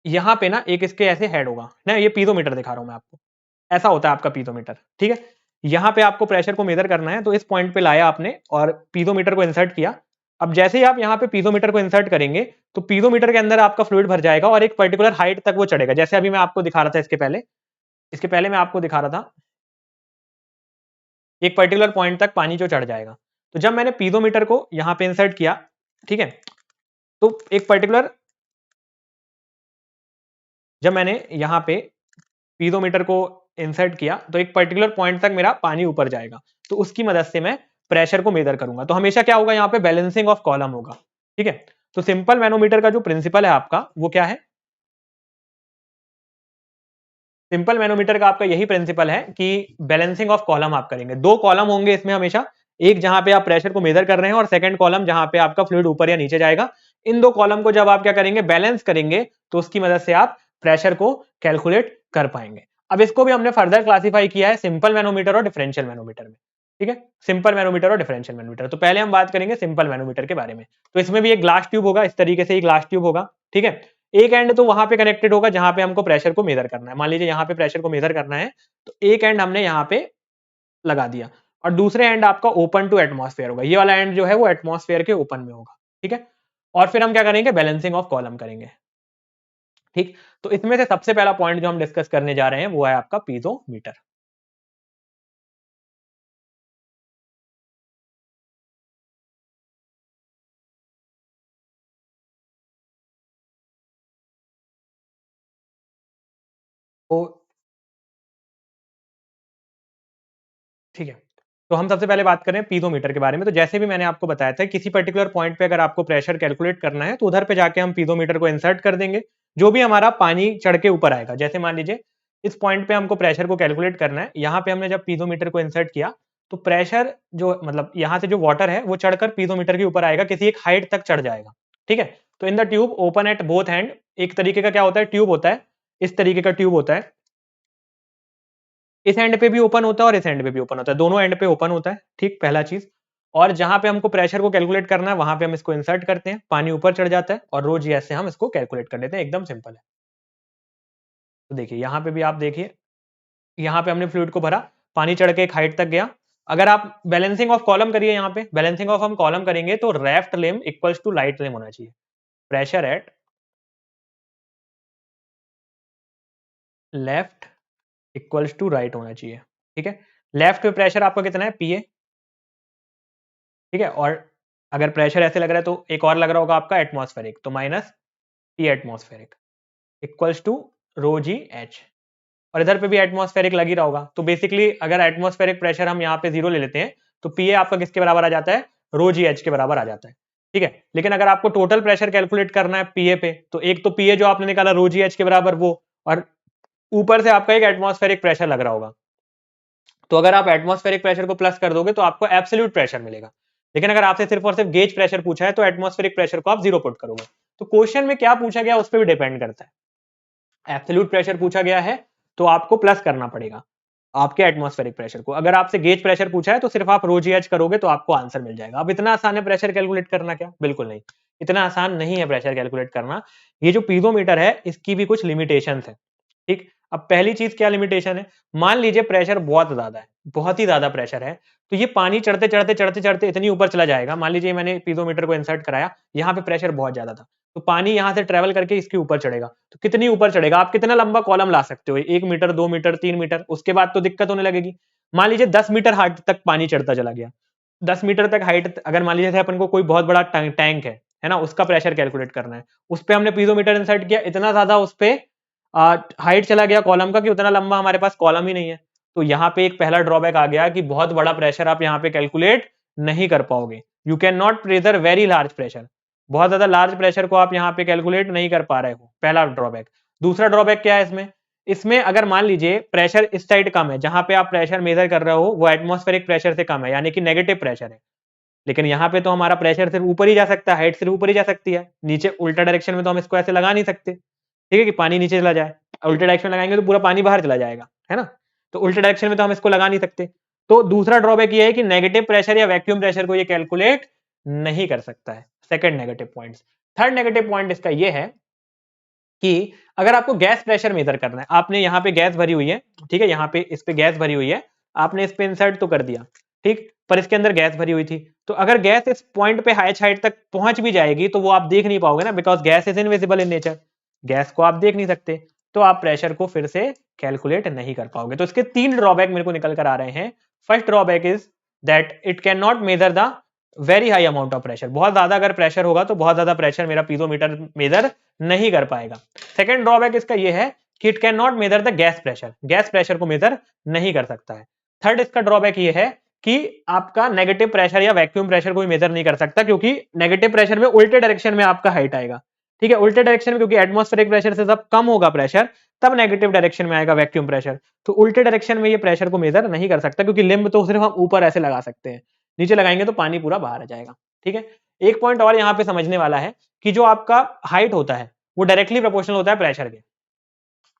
यहाँ पे ना एक इसके ऐसे हेड होगा ना, ये पीजोमीटर दिखा रहा हूं मैं आपको, ऐसा होता है आपका पीजोमीटर। ठीक है, यहाँ पे आपको प्रेशर को मेजर करना है, तो इस पॉइंट पे लाया आपने और पीजोमीटर को इंसर्ट किया। अब जैसे ही आप यहाँ पे पीजोमीटर को इंसर्ट करेंगे, तो पीजोमीटर के अंदर आपका फ्लूइड भर जाएगा और एक पर्टिकुलर हाइट तक वो चढ़ेगा। जैसे अभी मैं आपको दिखा रहा था इसके पहले मैं आपको दिखा रहा था, एक पर्टिकुलर पॉइंट तक पानी जो चढ़ जाएगा। तो जब मैंने पीजोमीटर को यहाँ पे इंसर्ट किया, ठीक है, तो एक पर्टिकुलर, जब मैंने यहाँ पे पीजोमीटर को इंसर्ट किया, तो एक पर्टिकुलर पॉइंट तक मेरा पानी ऊपर जाएगा, तो उसकी मदद से मैं प्रेशर को मेजर करूंगा। तो हमेशा क्या होगा, यहाँ पे बैलेंसिंग ऑफ कॉलम होगा। ठीक है, तो सिंपल मैनोमीटर का जो प्रिंसिपल है आपका, वो क्या है, सिंपल मैनोमीटर का आपका यही प्रिंसिपल है कि बैलेंसिंग ऑफ कॉलम आप करेंगे। 2 कॉलम होंगे इसमें हमेशा, एक जहां पे आप प्रेशर को मेजर कर रहे हैं और सेकंड कॉलम जहां पे आपका फ्लूइड ऊपर या नीचे जाएगा। इन 2 कॉलम को जब आप क्या करेंगे, बैलेंस करेंगे, तो उसकी मदद से आप प्रेशर को कैलकुलेट कर पाएंगे। अब इसको भी हमने फर्दर क्लासिफाई किया है सिंपल मैनोमीटर और डिफरेंशियल मैनोमीटर में। ठीक है, सिंपल मैनोमीटर और डिफरेंशियल मैनोमीटर। तो पहले हम बात करेंगे सिंपल मैनोमीटर के बारे में। तो इसमें भी एक ग्लास ट्यूब होगा, इस तरीके से एक ग्लास ट्यूब होगा। ठीक है, एक एंड तो वहां पे कनेक्टेड होगा जहां पे हमको प्रेशर को मेजर करना है। मान लीजिए यहाँ पे प्रेशर को मेजर करना है, तो एक एंड हमने यहाँ पे लगा दिया, और दूसरे एंड आपका ओपन टू एटमॉस्फेयर होगा, ये वाला एंड जो है वो एटमॉस्फेयर के ओपन में होगा, ठीक है। और फिर हम क्या करेंगे, बैलेंसिंग ऑफ कॉलम करेंगे, ठीक। तो इसमें से सबसे पहला पॉइंट जो हम डिस्कस करने जा रहे हैं वो है आपका पीजोमीटर। तो ठीक है, तो हम सबसे पहले बात करें पीजोमीटर के बारे में। तो जैसे भी मैंने आपको बताया था, किसी पर्टिकुलर पॉइंट पे अगर आपको प्रेशर कैलकुलेट करना है तो उधर पे जाके हम पीजोमीटर को इंसर्ट कर देंगे, जो भी हमारा पानी चढ़ के ऊपर आएगा। जैसे मान लीजिए इस पॉइंट पे हमको प्रेशर को कैलकुलेट करना है, यहाँ पे हमने जब पीजोमीटर को इंसर्ट किया तो प्रेशर जो मतलब यहाँ से जो वाटर है वो चढ़कर पीजोमीटर के ऊपर आएगा, किसी एक हाइट तक चढ़ जाएगा, ठीक है। तो in the tube open at both hand, एक तरीके का क्या होता है, ट्यूब होता है, इस तरीके का ट्यूब होता है, इस एंड पे भी ओपन होता है और इस एंड पे भी ओपन होता है, दोनों एंड पे ओपन होता है, ठीक, पहला चीज। और जहां पे हमको प्रेशर को कैलकुलेट करना है वहां पे हम इसको इंसर्ट करते हैं, पानी ऊपर चढ़ जाता है और रो जी से हम इसको कैलकुलेट कर लेते हैं, एकदम सिंपल है। तो देखिए यहाँ पे भी आप देखिए, यहाँ पे हमने फ्लूइड को भरा, पानी चढ़ के एक हाइट तक गया। अगर आप बैलेंसिंग ऑफ कॉलम करिए, यहाँ पे बैलेंसिंग ऑफ हम कॉलम करेंगे तो left limb equals to right limb होना चाहिए, pressure at left equals to right होना चाहिए, ठीक है। लेफ्ट पे प्रेशर आपका कितना है, पीए, ठीक है। और अगर प्रेशर ऐसे लग रहा है तो एक और लग रहा होगा आपका एटमॉस्फेरिक, तो minus T atmospheric equals to rho G H, और इधर पे भी एटमॉस्फेरिक लग ही रहा होगा। तो बेसिकली अगर एटमॉस्फेरिक प्रेशर हम यहाँ पे जीरो ले लेते हैं तो पीए आपका किसके बराबर आ जाता है, रो जी एच के बराबर आ जाता है, ठीक है। लेकिन अगर आपको टोटल प्रेशर कैलकुलेट करना है पीए पे, तो एक तो पीए जो आपने निकाला रो जी एच के बराबर वो, और ऊपर से आपका एक एटमॉस्फेरिक प्रेशर लग रहा होगा। तो अगर आप एटमॉस्फेरिक प्रेशर को प्लस कर दोगे तो आपको एब्सोल्यूट प्रेशर मिलेगा। लेकिन अगर आपसे सिर्फ और सिर्फ गेज प्रेशर पूछा है तो एटमॉस्फेरिक प्रेशर को आप जीरो पुट करोगे। तो क्वेश्चन में क्या पूछा गया उस पर भी डिपेंड करता है। एब्सोल्यूट प्रेशर पूछा गया है तो आपको प्लस करना पड़ेगा आपके एटमॉस्फेरिक प्रेशर को। अगर आपसे गेज प्रेशर पूछा है तो सिर्फ आप रो जी एच करोगे तो आपको आंसर मिल जाएगा। अब इतना आसान है प्रेशर कैलकुलेट करना क्या? बिल्कुल नहीं, इतना आसान नहीं है प्रेशर कैलकुलेट करना। ये जो पीजोमीटर है इसकी भी कुछ लिमिटेशंस है, ठीक। अब पहली चीज क्या लिमिटेशन है, मान लीजिए प्रेशर बहुत ज्यादा है, बहुत ही ज्यादा प्रेशर है, तो ये पानी चढ़ते चढ़ते चढ़ते चढ़ते इतनी ऊपर चला जाएगा। मान लीजिए मैंने पीजोमीटर को इंसर्ट कराया, यहाँ पे प्रेशर बहुत ज्यादा था, तो पानी यहाँ से ट्रेवल करके इसके ऊपर चढ़ेगा। तो कितनी ऊपर चढ़ेगा, आप कितना लंबा कॉलम ला सकते हो, 1 मीटर, 2 मीटर, 3 मीटर, उसके बाद तो दिक्कत होने लगेगी। मान लीजिए 10 मीटर हाइट तक पानी चढ़ता चला गया, 10 मीटर तक हाइट, अगर मान लीजिए अपन को कोई बहुत बड़ा टैंक है ना, उसका प्रेशर कैलकुलेट करना है, उस पर हमने पीजोमीटर इंसर्ट किया, इतना ज्यादा उस पर हाइट चला गया कॉलम का कि उतना लंबा हमारे पास कॉलम ही नहीं है। तो यहाँ पे एक पहला ड्रॉबैक आ गया कि बहुत बड़ा प्रेशर आप यहाँ पे कैलकुलेट नहीं कर पाओगे। You can not pressure very large pressure, बहुत ज्यादा लार्ज प्रेशर को आप यहाँ पे कैलकुलेट नहीं कर पा रहे हो, पहला ड्रॉबैक। दूसरा ड्रॉबैक क्या है इसमें, इसमें अगर मान लीजिए प्रेशर इस साइड कम है, जहां पे आप प्रेशर मेजर कर रहे हो वो एटमॉस्फेरिक प्रेशर से कम है, यानी कि नेगेटिव प्रेशर है। लेकिन यहाँ पे तो हमारा प्रेशर सिर्फ ऊपर ही जा सकता है, हाइट सिर्फ ऊपर ही जा सकती है, नीचे उल्टा डायरेक्शन में तो हम इसको ऐसे लगा नहीं सकते, ठीक है, कि पानी नीचे चला जाए। उल्टे डायरेक्शन में लगाएंगे तो पूरा पानी बाहर चला जाएगा, है ना। तो उल्टे डायरेक्शन में तो हम इसको लगा नहीं सकते। तो दूसरा ड्रॉबैक ये है कि नेगेटिव प्रेशर या वैक्यूम प्रेशर को ये कैलकुलेट नहीं कर सकता है, second negative point. Third negative point इसका ये है कि अगर आपको गैस प्रेशर मेजर करना है, आपने यहाँ पे गैस भरी हुई है, ठीक है, यहाँ पे इस पे गैस भरी हुई है, आपने इस पे इंसर्ट तो कर दिया, ठीक, पर इसके अंदर गैस भरी हुई थी। तो अगर गैस इस पॉइंट पे हाइट तक पहुंच भी जाएगी तो वो आप देख नहीं पाओगे ना, because gas is invisible in nature, gas को आप देख नहीं सकते, तो आप प्रेशर को फिर से कैलकुलेट नहीं कर पाओगे। तो इसके तीन ड्रॉबैक मेरे को निकल कर आ रहे हैं। First drawback is that it can not measure the very high amount of pressure, बहुत ज्यादा अगर प्रेशर होगा तो बहुत ज्यादा प्रेशर मेरा पीजोमीटर मेजर नहीं कर पाएगा। सेकंड ड्रॉबैक इसका ये है कि it can not measure the gas pressure, gas pressure को मेजर नहीं कर सकता है। थर्ड इसका ड्रॉबैक ये है कि आपका नेगेटिव प्रेशर या वैक्यूम प्रेशर को भी मेजर नहीं कर सकता, क्योंकि नेगेटिव प्रेशर में उल्टे डायरेक्शन में आपका हाइट आएगा, ठीक है, उल्टे डायरेक्शन में, क्योंकि एटमॉस्फेरिक प्रेशर से जब कम होगा प्रेशर तब नेगेटिव डायरेक्शन में आएगा वैक्यूम प्रेशर। तो उल्टे डायरेक्शन में ये प्रेशर को मेजर नहीं कर सकता, क्योंकि लिम्ब तो सिर्फ हम ऊपर ऐसे लगा सकते हैं, नीचे लगाएंगे तो पानी पूरा बाहर आ जाएगा, ठीक है। एक पॉइंट और यहाँ पे समझने वाला है कि जो आपका हाइट होता है वो डायरेक्टली प्रोपोर्शनल होता है प्रेशर के,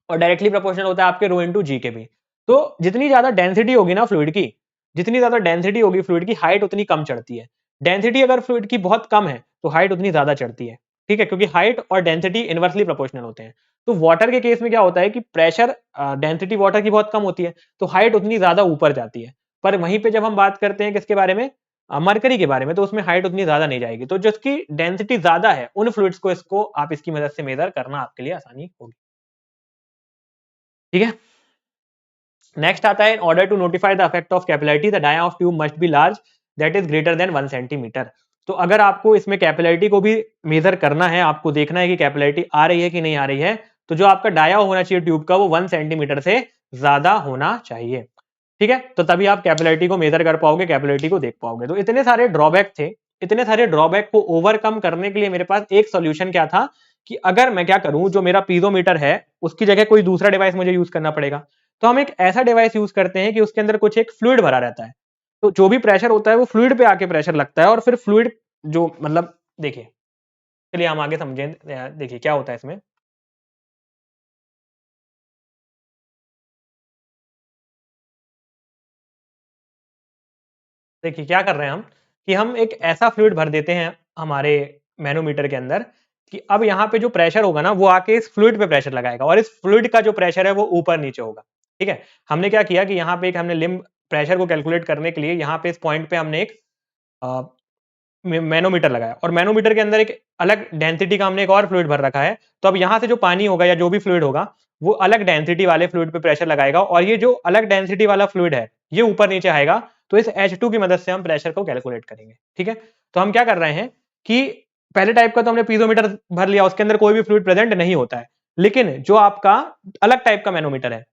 और डायरेक्टली प्रोपोर्शनल होता है आपके रो इनटू जी के भी। तो जितनी ज्यादा डेंसिटी होगी ना फ्लूइड की, जितनी ज्यादा डेंसिटी होगी फ्लूइड की, हाइट उतनी कम चढ़ती है। डेंसिटी अगर फ्लूइड की बहुत कम है तो हाइट उतनी ज्यादा चढ़ती है, ठीक है, क्योंकि हाइट और डेंसिटी इनवर्सली प्रोपोर्शनल होते हैं। तो वाटर के केस में क्या होता है कि प्रेशर डेंसिटी वाटर की बहुत कम होती है तो हाइट उतनी ज्यादा ऊपर जाती है। पर वहीं पे जब हम बात करते हैं किसके बारे में, मरकरी के बारे में, तो उसमें हाइट उतनी ज्यादा नहीं जाएगी। तो जिसकी डेंसिटी ज्यादा है उन फ्लूइड्स को इसको आप इसकी मदद से मेजर करना आपके लिए आसानी होगी। ठीक है, नेक्स्ट आता है, in order to notify the effect of capillarity the dia of tube must be large that is greater than 1 centimetre. तो अगर आपको इसमें कैपिलरिटी को भी मेजर करना है, आपको देखना है कि कैपिलरिटी आ रही है कि नहीं आ रही है, तो जो आपका डाया होना चाहिए ट्यूब का वो 1 सेंटीमीटर से ज्यादा होना चाहिए। ठीक है, तो तभी आप कैपिलरिटी को मेजर कर पाओगे, कैपिलरिटी को देख पाओगे। तो इतने सारे ड्रॉबैक थे, इतने सारे ड्रॉबैक को ओवरकम करने के लिए मेरे पास एक सोल्यूशन क्या था कि अगर मैं क्या करूं, जो मेरा पीजोमीटर है उसकी जगह कोई दूसरा डिवाइस मुझे यूज करना पड़ेगा। तो हम एक ऐसा डिवाइस यूज करते हैं कि उसके अंदर कुछ एक फ्लूइड भरा रहता है, तो जो भी प्रेशर होता है वो फ्लूइड पे आके प्रेशर लगता है, और फिर फ्लूइड जो मतलब देखिए, चलिए हम आगे समझें। देखिए क्या होता है इसमें। देखिए क्या कर रहे हैं हम, कि हम एक ऐसा फ्लूइड भर देते हैं हमारे मैनोमीटर के अंदर कि अब यहाँ पे जो प्रेशर होगा ना वो आके इस फ्लूइड पे प्रेशर लगाएगा, और इस फ्लूइड का जो प्रेशर है वो ऊपर नीचे होगा। ठीक है, हमने क्या किया कि यहाँ पे एक हमने लिम्ब प्रेशर को कैलकुलेट करने के लिए यहाँ पे इस पॉइंट पे हमने एक मैनोमीटर लगाया, और मैनोमीटर के अंदर एक अलग डेंसिटी का हमने एक और फ्लूइड भर रखा है। तो अब यहाँ से जो पानी होगा या जो भी फ्लूइड होगा वो अलग डेंसिटी वाले फ्लूइड पे प्रेशर लगाएगा, और ये जो अलग डेंसिटी वाला फ्लूइड है ये ऊपर नीचे आएगा। तो इस H2 की मदद से हम प्रेशर को कैलकुलेट करेंगे। ठीक है, तो हम क्या कर रहे हैं कि पहले टाइप का तो हमने पीजोमीटर भर लिया, उसके अंदर कोई भी फ्लूइड प्रेजेंट नहीं होता है। लेकिन जो आपका अलग टाइप का मैनोमीटर है,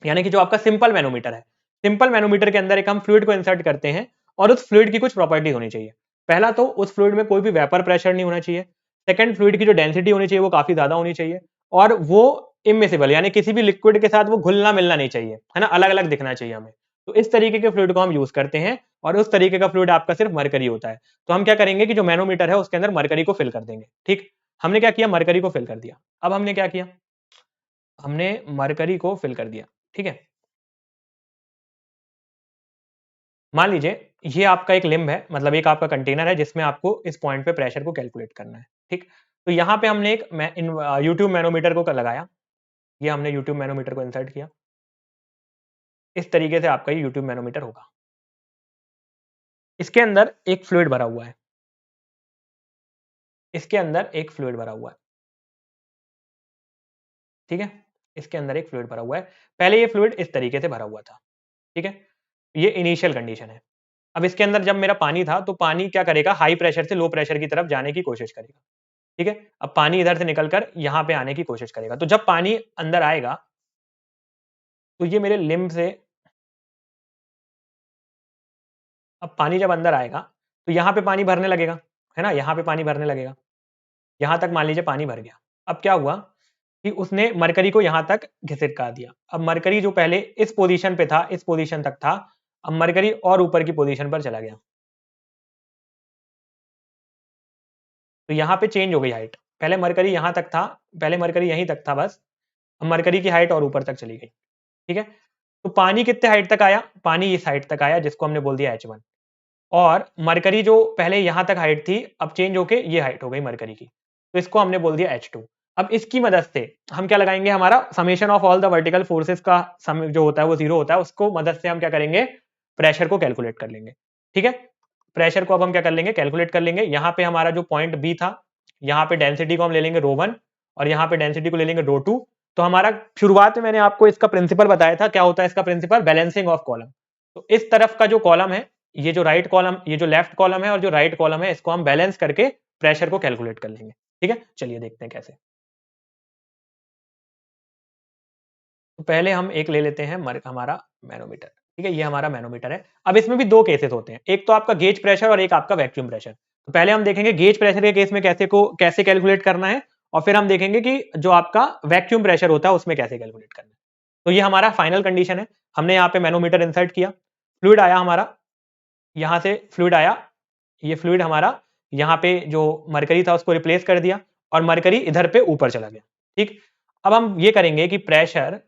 यानी कि जो आपका सिंपल मैनोमीटर है, सिंपल मैनोमीटर के अंदर एक हम फ्लूइड को इंसर्ट करते हैं, और उस फ्लूइड की कुछ प्रॉपर्टी होनी चाहिए। पहला तो उस फ्लूइड में कोई भी वेपर प्रेशर नहीं होना चाहिए। सेकंड, फ्लूइड की जो डेंसिटी होनी चाहिए वो काफी ज्यादा होनी चाहिए, और वो इमिसिबल यानी किसी भी लिक्विड के साथ वो घुलना मिलना नहीं चाहिए, है ना, अलग अलग दिखना चाहिए हमें। तो इस तरीके के फ्लूइड को हम यूज करते हैं, और उस तरीके का फ्लूइड आपका सिर्फ मरकरी होता है। तो हम क्या करेंगे कि जो मैनोमीटर है उसके अंदर मरकरी को फिल कर देंगे। ठीक, हमने क्या किया, मरकरी को फिल कर दिया। अब हमने क्या किया, हमने मरकरी को फिल कर दिया। ठीक है, मान लीजिए ये आपका एक लिम्ब है, मतलब एक आपका कंटेनर है जिसमें आपको इस पॉइंट पे प्रेशर को कैलकुलेट करना है। ठीक, तो यहाँ पे हमने एक यूट्यूब मैनोमीटर को लगाया, ये हमने यूट्यूब मैनोमीटर को इंसर्ट किया। इस तरीके से आपका ये यूट्यूब मैनोमीटर होगा। इसके अंदर एक फ्लूइड भरा हुआ है, इसके अंदर एक फ्लूइड भरा हुआ है। ठीक है, इसके अंदर एक फ्लूइड भरा हुआ है। पहले ये फ्लूइड इस तरीके से भरा हुआ था। ठीक है, ये इनिशियल कंडीशन है। अब इसके अंदर जब मेरा पानी था, तो पानी क्या करेगा, हाई प्रेशर से लो प्रेशर की तरफ जाने की कोशिश करेगा। ठीक है, अब पानी इधर से निकलकर यहाँ पे आने की कोशिश करेगा। तो जब पानी अंदर आएगा, तो ये मेरे लिम्ब से, अब पानी जब अंदर आएगा तो यहाँ पे पानी भरने लगेगा, है ना, यहाँ पे पानी भरने लगेगा। यहाँ तक मान लीजिए पानी भर गया। अब क्या हुआ कि उसने मरकरी को यहाँ तक घिसका दिया। अब मरकरी जो पहले इस पोजीशन पे था, इस पोजीशन तक था, अब मरकरी और ऊपर की पोजीशन पर चला गया। तो यहाँ पे चेंज हो गई हाइट। पहले मरकरी यहाँ तक था, पहले मरकरी यहीं तक था बस, अब मरकरी की हाइट और ऊपर तक चली गई। ठीक है, तो पानी कितने हाइट तक आया, पानी इस हाइट तक आया जिसको हमने बोल दिया H1, और मरकरी जो पहले यहां तक हाइट थी अब चेंज होके ये हाइट हो गई मरकरी की, तो इसको हमने बोल दिया H2। अब इसकी मदद से हम क्या लगाएंगे, हमारा summation of all the vertical forces का सम जो होता है वो 0 होता है, उसको मदद से हम क्या करेंगे, प्रेशर को कैलकुलेट कर लेंगे। ठीक है, प्रेशर को अब हम क्या कर लेंगे, कैलकुलेट कर लेंगे। यहाँ पे हमारा जो पॉइंट बी था, यहाँ पे डेंसिटी को हम ले लेंगे ρ1, और यहाँ पे डेंसिटी को ले लेंगे ρ2। तो हमारा शुरुआत में मैंने आपको इसका प्रिंसिपल बताया था, क्या होता है इसका प्रिंसिपल, बैलेंसिंग ऑफ कॉलम। तो इस तरफ का जो कॉलम है, ये जो राइट कॉलम, ये जो लेफ्ट कॉलम है और जो राइट कॉलम है, इसको हम बैलेंस करके प्रेशर को कैलकुलेट कर लेंगे। ठीक है, चलिए देखते हैं कैसे। तो पहले हम एक ले लेते हैं हमारा मैनोमीटर। ठीक है, ये हमारा मैनोमीटर है। अब इसमें भी दो केसेस होते हैं, एक तो आपका गेज प्रेशर और एक आपका वैक्यूम प्रेशर। तो पहले हम देखेंगे गेज प्रेशर के केस में कैसे कैलकुलेट करना है, और फिर हम देखेंगे कि जो आपका वैक्यूम प्रेशर होता है उसमें कैसे कैलकुलेट करना है। तो ये हमारा फाइनल कंडीशन है। हमने यहाँ पे मैनोमीटर इंसर्ट किया, फ्लूइड आया हमारा, यहाँ से फ्लूइड आया, ये फ्लूइड हमारा यहाँ पे जो मरकरी था उसको रिप्लेस कर दिया, और मरकरी इधर पे ऊपर चला गया। ठीक, अब हम ये करेंगे कि प्रेशर,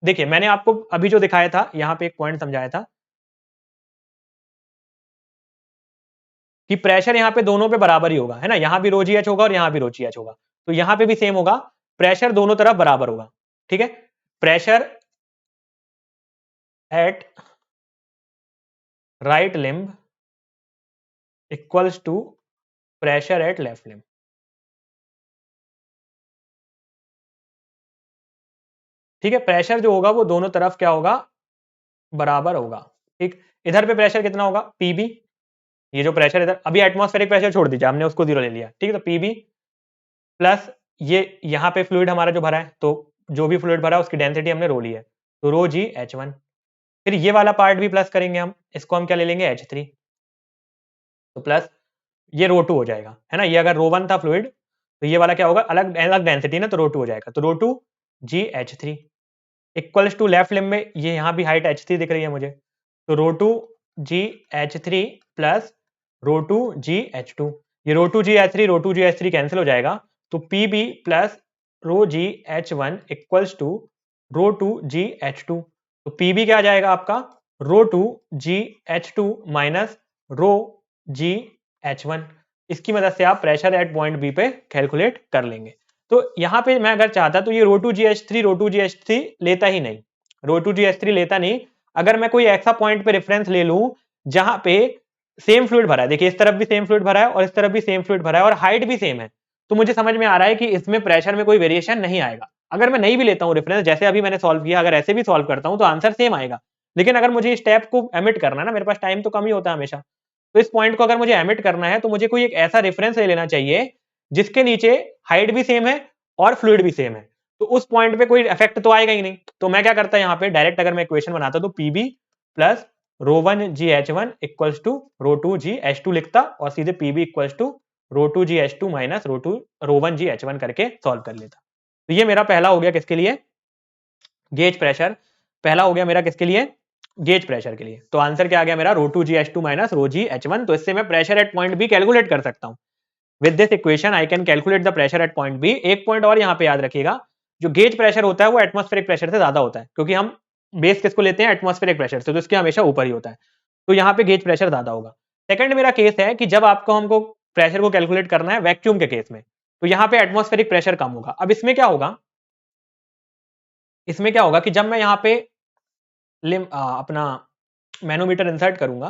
देखिए मैंने आपको अभी जो दिखाया था यहाँ पे एक पॉइंट समझाया था कि प्रेशर यहाँ पे दोनों पे बराबर ही होगा, है ना, यहाँ भी रो जी एच होगा और यहाँ भी रो जी एच होगा। तो यहाँ पे भी सेम होगा, प्रेशर दोनों तरफ बराबर होगा। ठीक है, pressure at right limb equals to pressure at left limb. ठीक है, प्रेशर जो होगा वो दोनों तरफ क्या होगा, बराबर होगा। ठीक, इधर पे प्रेशर कितना होगा, पीबी, ये जो प्रेशर इधर, अभी एटमॉस्फेरिक प्रेशर छोड़ दीजिए, हमने उसको जीरो ले लिया। ठीक है, तो पीबी प्लस ये यहाँ पे फ्लूइड हमारा जो भरा है, तो जो भी फ्लूइड भरा है उसकी डेंसिटी हमने रो ली है, तो रो जी H1। फिर ये वाला पार्ट भी प्लस करेंगे हम, इसको हम क्या ले लेंगे, H3, तो प्लस ये रो टू हो जाएगा, है ना। ये अगर रो वन था फ्लूइड, तो ये वाला क्या होगा, अलग अलग डेंसिटी ना, तो रो टू हो जाएगा, तो rho two G H3 equals to left limb में ये यहाँ भी हाइट H3 दिख रही है मुझे, तो rho two G H3 plus rho two G H2, ये rho two G H3 rho two G H3 cancel हो जाएगा, तो PB plus rho G H1 equals to rho two G H2, तो पीबी क्या आ जाएगा आपका, रो two G H2 minus rho G H1। इसकी मदद से आप प्रेशर एट पॉइंट बी पे कैलकुलेट कर लेंगे। तो यहाँ पे मैं अगर चाहता तो ये rho two G H three लेता ही नहीं, रो टू जी एच थ्री लेता नहीं। अगर मैं कोई ऐसा पॉइंट पे रेफरेंस ले लूं जहां पे सेम फ्लूइड भरा है, देखिए इस तरफ भी सेम फ्लूइड भरा है और इस तरफ भी सेम फ्लूइड भरा है और हाइट भी सेम है, तो मुझे समझ में आ रहा है कि इसमें प्रेशर में कोई वेरिएशन नहीं आएगा। अगर मैं नहीं भी लेता हूँ रेफरेंस, जैसे अभी मैंने सॉल्व किया, अगर ऐसे भी सॉल्व करता हूँ तो आंसर सेम आएगा। लेकिन अगर मुझे स्टेप को एमिट करना है ना, मेरे पास टाइम तो कम ही होता है हमेशा, तो इस पॉइंट को अगर मुझे एमिट करना है तो मुझे कोई एक ऐसा रेफरेंस ले लेना चाहिए जिसके नीचे हाइट भी सेम है और फ्लूइड भी सेम है, तो उस पॉइंट पे कोई इफेक्ट तो आएगा ही नहीं। तो मैं क्या करता यहाँ पे डायरेक्ट अगर मैं इक्वेशन बनाता तो PB plus rho one G H one equals to rho two G H two लिखता और सीधे PB equals to rho two G H two minus rho one G H one करके सॉल्व कर लेता। तो ये मेरा पहला हो गया किसके लिए, गेज प्रेशर। पहला हो गया मेरा किसके लिए, गेज प्रेशर के लिए। तो आंसर क्या आ गया मेरा, rho two G H two minus rho G H one. तो इससे मैं pressure at point B calculate कर सकता हूं। With this equation I can calculate the pressure at point B. एक पॉइंट और यहाँ पे याद रखिएगा, जो गेज प्रेशर होता है वो एटमॉस्फेरिक प्रेशर से ज्यादा होता है, क्योंकि हम बेस किसको लेते हैं, एटमॉस्फेरिक प्रेशर से, तो इसके हमेशा ऊपर ही होता है, तो यहाँ पे गेज प्रेशर ज्यादा होगा। सेकंड मेरा केस है कि जब आपको हमको प्रेशर को कैलकुलेट करना है वैक्यूम के केस में, तो यहाँ पे एटमॉस्फेरिक प्रेशर कम होगा। अब इसमें क्या होगा, इसमें क्या होगा कि जब मैं यहाँ पे अपना मैनोमीटर इंसर्ट करूंगा,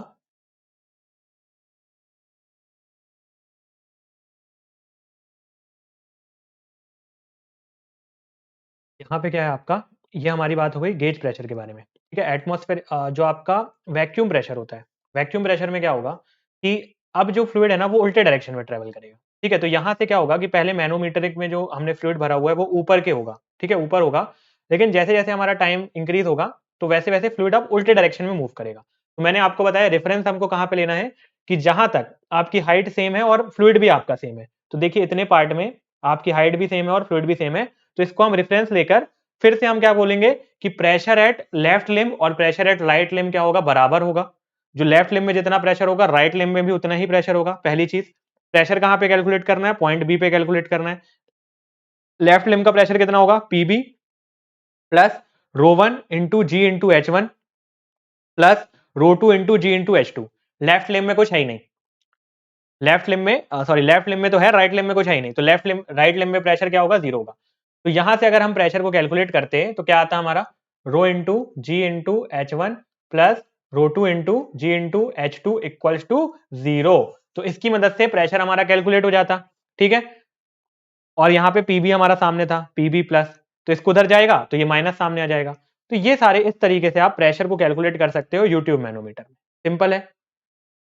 यहाँ पे क्या है आपका, ये हमारी बात हो गई गेज प्रेशर के बारे में। ठीक है, एटमॉस्फेयर जो आपका वैक्यूम प्रेशर होता है, वैक्यूम प्रेशर में क्या होगा कि अब जो फ्लूइड है ना वो उल्टे डायरेक्शन में ट्रेवल करेगा। ठीक है, तो यहाँ से क्या होगा कि पहले मैनोमीटरिक में जो हमने फ्लूइड भरा हुआ है वो ऊपर के होगा, ठीक है, ऊपर होगा, लेकिन जैसे जैसे हमारा टाइम इंक्रीज होगा तो वैसे वैसे फ्लूइड अब उल्टे डायरेक्शन में मूव करेगा। तो मैंने आपको बताया रेफरेंस हमको कहाँ पे लेना है, कि जहां तक आपकी हाइट सेम है और फ्लूइड भी आपका सेम है। तो देखिए इतने पार्ट में आपकी हाइट भी सेम है और फ्लूइड भी सेम है, तो इसको हम रेफरेंस लेकर फिर से हम क्या बोलेंगे कि प्रेशर एट लेफ्ट लिम्ब और प्रेशर एट राइट लिम्ब क्या होगा, बराबर होगा। जो लेफ्ट लिम्ब में जितना प्रेशर होगा राइट लिम्ब में भी उतना ही प्रेशर होगा। पहली चीज, प्रेशर कहां पे कैलकुलेट करना है, पॉइंट बी पे कैलकुलेट करना है। लेफ्ट लिम्ब का प्रेशर कितना होगा, PB plus rho one into G into H one plus rho two into G into H two. Left limb में कुछ है ही नहीं, लेफ्ट लिम्ब में सॉरी लेफ्ट लिम्ब में तो है, राइट लिम्ब में कुछ है ही नहीं, तो लेफ्ट लिम्ब राइट लिम्ब में प्रेशर क्या होगा, जीरो होगा। तो यहां से अगर हम प्रेशर को कैलकुलेट करते हैं तो क्या आता है हमारा, rho into G into H one plus rho two into G into H two equals to zero. तो इसकी मदद से प्रेशर हमारा कैलकुलेट हो जाता। ठीक है, और यहाँ पे पीबी हमारा सामने था, पीबी प्लस, तो इसको उधर जाएगा तो ये माइनस सामने आ जाएगा। तो ये सारे इस तरीके से आप प्रेशर को कैलकुलेट कर सकते हो यूट्यूब मैनोमीटर में। सिंपल है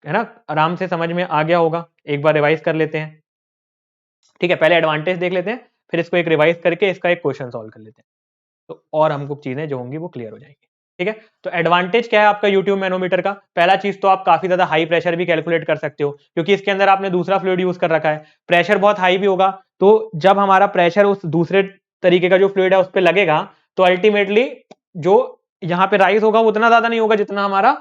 ना, आराम से समझ में आ गया होगा। एक बार रिवाइज कर लेते हैं। ठीक है, पहले एडवांटेज देख लेते हैं, फिर इसको एक रिवाइज करके इसका एक क्वेश्चन सॉल्व कर लेते हैं, तो और हमको चीजें जो होंगी वो क्लियर हो जाएंगी। ठीक है, तो एडवांटेज क्या है आपका यूट्यूब मैनोमीटर का, पहला चीज तो आप काफी ज्यादा हाई प्रेशर भी कैलकुलेट कर सकते हो, क्योंकि इसके अंदर आपने दूसरा फ्लूइड यूज कर रखा है। प्रेशर बहुत हाई भी होगा, तो जब हमारा प्रेशर उस दूसरे तरीके का जो फ्लूइड है उस पर लगेगा तो अल्टीमेटली जो यहाँ पे राइज होगा वो उतना ज्यादा नहीं होगा जितना हमारा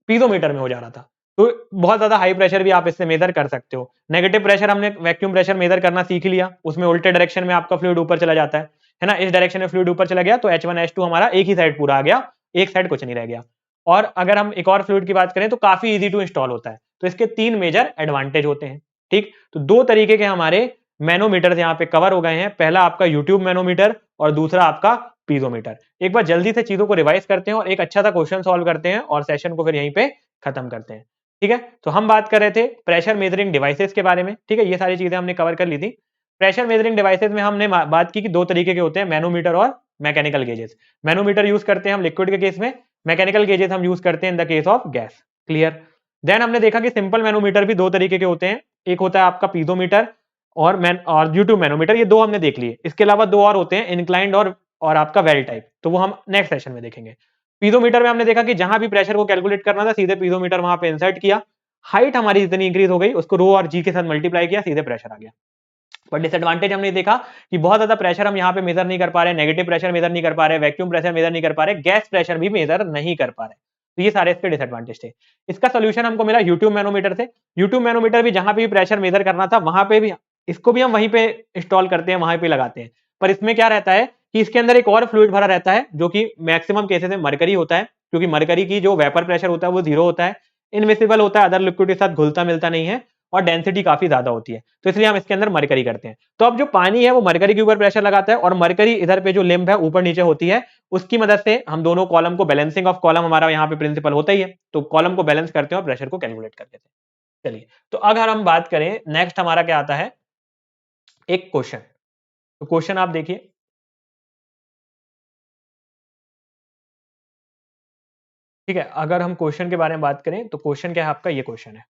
पीजोमीटर में हो जा रहा था। तो बहुत ज्यादा हाई प्रेशर भी आप इससे मेजर कर सकते हो। नेगेटिव प्रेशर हमने वैक्यूम प्रेशर मेजर करना सीख लिया, उसमें उल्टे डायरेक्शन में आपका फ्लूइड ऊपर चला जाता है ना, इस डायरेक्शन में फ्लूइड ऊपर चला गया तो H1 H2 हमारा एक ही साइड पूरा आ गया, एक साइड कुछ नहीं रह गया। और अगर हम एक और फ्लूइड की बात करें तो काफी इजी टू इंस्टॉल होता है। तो इसके तीन मेजर एडवांटेज होते हैं। ठीक, तो दो तरीके के हमारे मैनोमीटर यहाँ पे कवर हो गए हैं, पहला आपका यूट्यूब मैनोमीटर और दूसरा आपका पीजोमीटर। एक बार जल्दी से चीजों को रिवाइज करते हैं और एक अच्छा सा क्वेश्चन सॉल्व करते हैं और सेशन को फिर यहीं पे खत्म करते हैं। ठीक है, तो हम बात कर रहे थे प्रेशर मेजरिंग डिवाइसेस के बारे में। ठीक है, ये सारी चीजें हमने कवर कर ली थी। प्रेशर मेजरिंग डिवाइसेस में हमने बात की कि दो तरीके के होते हैं, मैनोमीटर और मैकेनिकल गेजेस। मैनोमीटर यूज करते हैं हम लिक्विड के केस में, मैकेनिकल गेजेस हम यूज करते हैं in the case of gas. Clear. देन हमने देखा कि सिंपल मैनोमीटर भी दो तरीके के होते हैं, एक होता है आपका पीजोमीटर और यूट्यूब मैनोमीटर, ये दो हमने देख लिए। इसके अलावा दो और होते हैं, इंक्लाइंड और आपका वेल टाइप, तो वो हम नेक्स्ट सेशन में देखेंगे। पीजोमीटर में हमने देखा कि जहां भी प्रेशर को कैलकुलेट करना था सीधे पीजोमीटर वहां पे इंसर्ट किया, हाइट हमारी जितनी इंक्रीज हो गई उसको रो और जी के साथ मल्टीप्लाई किया, सीधे प्रेशर आ गया। पर डिसएडवांटेज हमने देखा कि बहुत ज्यादा प्रेशर हम यहाँ पे मेजर नहीं कर पा रहे, नेगेटिव प्रेशर मेजर नहीं कर पा रहे, वैक्यूम प्रेशर मेजर नहीं कर पा रहे, गैस प्रेशर भी मेजर नहीं कर पा रहे। तो ये सारे इसके डिसएडवांटेज थे। इसका सोल्यूशन हमको मिला यूट्यूब मैनोमीटर से। यूट्यूब मैनोमीटर भी जहां पे भी प्रेशर मेजर करना था वहां पे भी इसको भी हम वहीं पे इंस्टॉल करते हैं, वहीं पे लगाते हैं। पर इसमें क्या रहता है कि इसके अंदर एक और फ्लूइड भरा रहता है जो कि मैक्सिमम केसेस में मरकरी होता है, क्योंकि मरकरी की जो वेपर प्रेशर होता है वो 0 होता है, इनविजिबल होता है, अदर लिक्विड के साथ घुलता मिलता नहीं है और डेंसिटी काफी ज्यादा होती है, तो इसलिए हम इसके अंदर मरकरी करते हैं। तो अब जो पानी है वो मरकरी के ऊपर प्रेशर लगाता है और मरकरी इधर पे जो लिम्ब है ऊपर नीचे होती है, उसकी मदद से हम दोनों कॉलम को, बैलेंसिंग ऑफ कॉलम हमारा यहाँ पे प्रिंसिपल होता ही है, तो कॉलम को बैलेंस करते हैं और प्रेशर को कैलकुलेट कर लेते हैं। चलिए, तो अगर हम बात करें नेक्स्ट हमारा क्या आता है, एक क्वेश्चन। तो क्वेश्चन आप देखिए, ठीक है। अगर हम क्वेश्चन के बारे में बात करें तो क्वेश्चन क्या है आपका, ये क्वेश्चन है,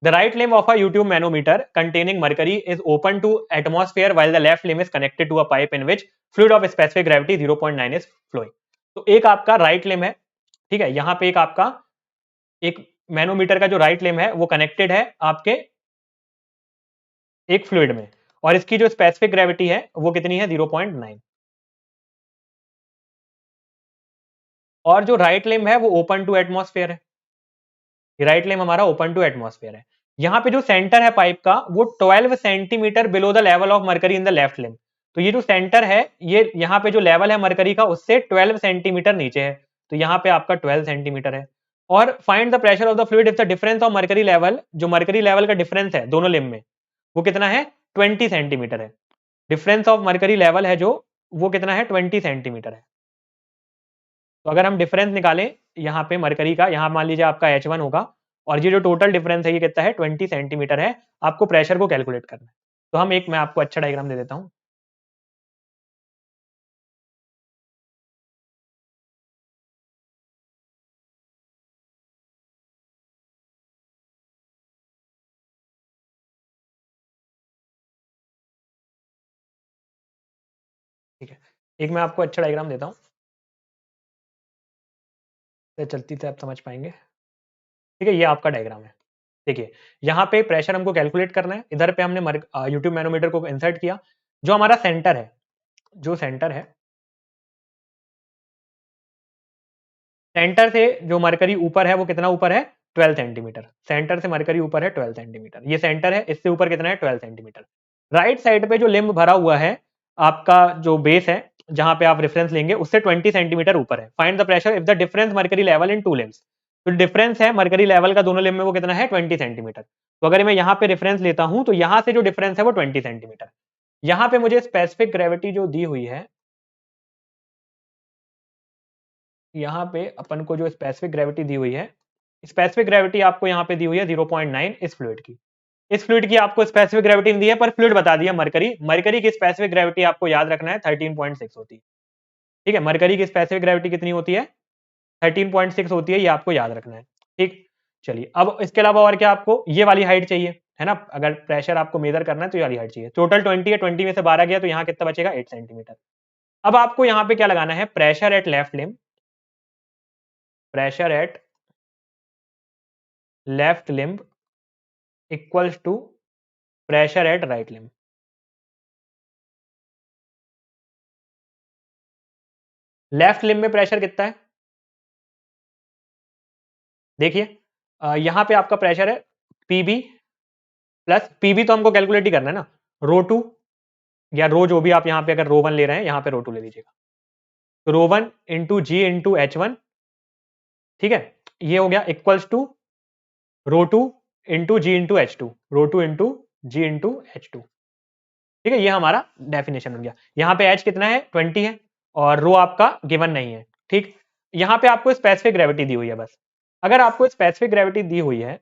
the right limb of a YouTube manometer containing mercury is open to atmosphere while the left limb is connected to a pipe in which fluid of specific gravity 0.9 is flowing। तो एक आपका राइट लिम्ब है, ठीक है, यहां पे एक आपका एक मैनोमीटर का जो राइट लिम्ब है वो कनेक्टेड है आपके एक फ्लूइड में, और इसकी जो स्पेसिफिक ग्रेविटी है वो कितनी है, 0.9। और जो राइट लिम्ब है वो ओपन टू एटमॉस्फेयर है, राइट लिम्ब हमारा ओपन टू एटमॉस्फेयर है। यहाँ पे जो सेंटर है पाइप का वो 12 centimetre below the level of mercury in the left limb. तो ये जो सेंटर है, ये यहाँ पे जो लेवल है मरकरी का उससे 12 सेंटीमीटर नीचे है, तो यहाँ पे आपका 12 सेंटीमीटर है। और find the pressure of the fluid if the difference of mercury level, जो मरकरी लेवल का डिफरेंस है दोनों लिम्ब में वो कितना है, 20 सेंटीमीटर है। डिफरेंस ऑफ मरकरी लेवल है जो, वो कितना है, 20 सेंटीमीटर है। तो अगर हम डिफरेंस निकालें यहाँ पे मरकरी का, यहाँ मान लीजिए आपका H1 होगा और ये जो टोटल डिफरेंस है ये कितना है, 20 सेंटीमीटर है। आपको प्रेशर को कैलकुलेट करना है, तो हम मैं आपको अच्छा डायग्राम दे देता हूँ। ठीक है, एक मैं आपको अच्छा डायग्राम देता हूँ, तो चलती से आप समझ पाएंगे। ठीक है, ये आपका डायग्राम है। देखिए, यहाँ पे प्रेशर हमको कैलकुलेट करना है, इधर पे हमने यूट्यूब मैनोमीटर को इंसर्ट किया। जो हमारा सेंटर है, जो सेंटर है, सेंटर से जो मरकरी ऊपर है वो कितना ऊपर है, 12 सेंटीमीटर। सेंटर से मरकरी ऊपर है 12 सेंटीमीटर, ये सेंटर है, इससे ऊपर कितना है, 12 सेंटीमीटर। राइट साइड पे जो लिम्ब भरा हुआ है, आपका जो बेस है जहां पे आप रेफरेंस लेंगे उससे 20 सेंटीमीटर ऊपर है। Find the pressure if the difference mercury level in two limbs. तो डिफरेंस है मरकरी लेवल का दोनों लिम्ब में वो कितना है, 20 सेंटीमीटर। तो अगर मैं यहाँ पे रेफरेंस लेता हूं तो यहाँ से जो डिफरेंस है वो 20 सेंटीमीटर। यहाँ पे मुझे स्पेसिफिक ग्रेविटी जो दी हुई है, यहाँ पे अपन को जो स्पेसिफिक ग्रेविटी दी हुई है, स्पेसिफिक ग्रेविटी आपको यहाँ पे दी हुई है 0.9 इस फ्लूइड की। इस फ्लूइड की आपको स्पेसिफिक ग्रेविटी दी है, पर फ्लूइड बता दिया मरकरी। मरकरी की स्पेसिफिक ग्रेविटी आपको याद रखना है 13.6 होती है। ठीक है, मरकरी की स्पेसिफिक ग्रेविटी कितनी होती है, 13.6 होती है, ये आपको याद रखना है। ठीक, चलिए, अब इसके अलावा और क्या, आपको ये वाली हाइट चाहिए है ना, अगर प्रेशर आपको मेजर करना है तो ये वाली हाइट चाहिए। टोटल 20 है, 20 में से 12 गया तो यहाँ कितना बचेगा, 8 सेंटीमीटर। अब आपको यहाँ पे क्या लगाना है, pressure at left limb, pressure at left limb equals to pressure at right limb. Left limb में प्रेशर कितना है, देखिए, यहां पे आपका प्रेशर है पीबी प्लस, पीबी तो हमको कैलकुलेट ही करना है ना, रो टू या रो, जो भी आप यहाँ पे अगर रो वन ले रहे हैं यहाँ पे रो टू ले लीजिएगा, तो rho one into G into H1। ठीक है, ये हो गया equals to rho two into G into H2, rho two into G into H2। ठीक है, ये हमारा डेफिनेशन हो गया। यहाँ पे H कितना है, 20 है, और रो आपका गिवन नहीं है। ठीक, यहाँ पे आपको स्पेसिफिक ग्रेविटी दी हुई है बस। अगर आपको स्पेसिफिक ग्रेविटी दी हुई है,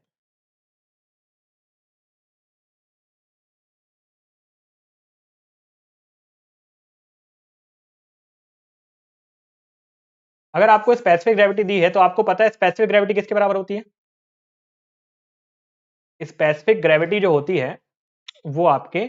अगर आपको स्पेसिफिक ग्रेविटी दी है तो आपको पता है स्पेसिफिक ग्रेविटी किसके बराबर होती है? स्पेसिफिक ग्रेविटी जो होती है वो आपके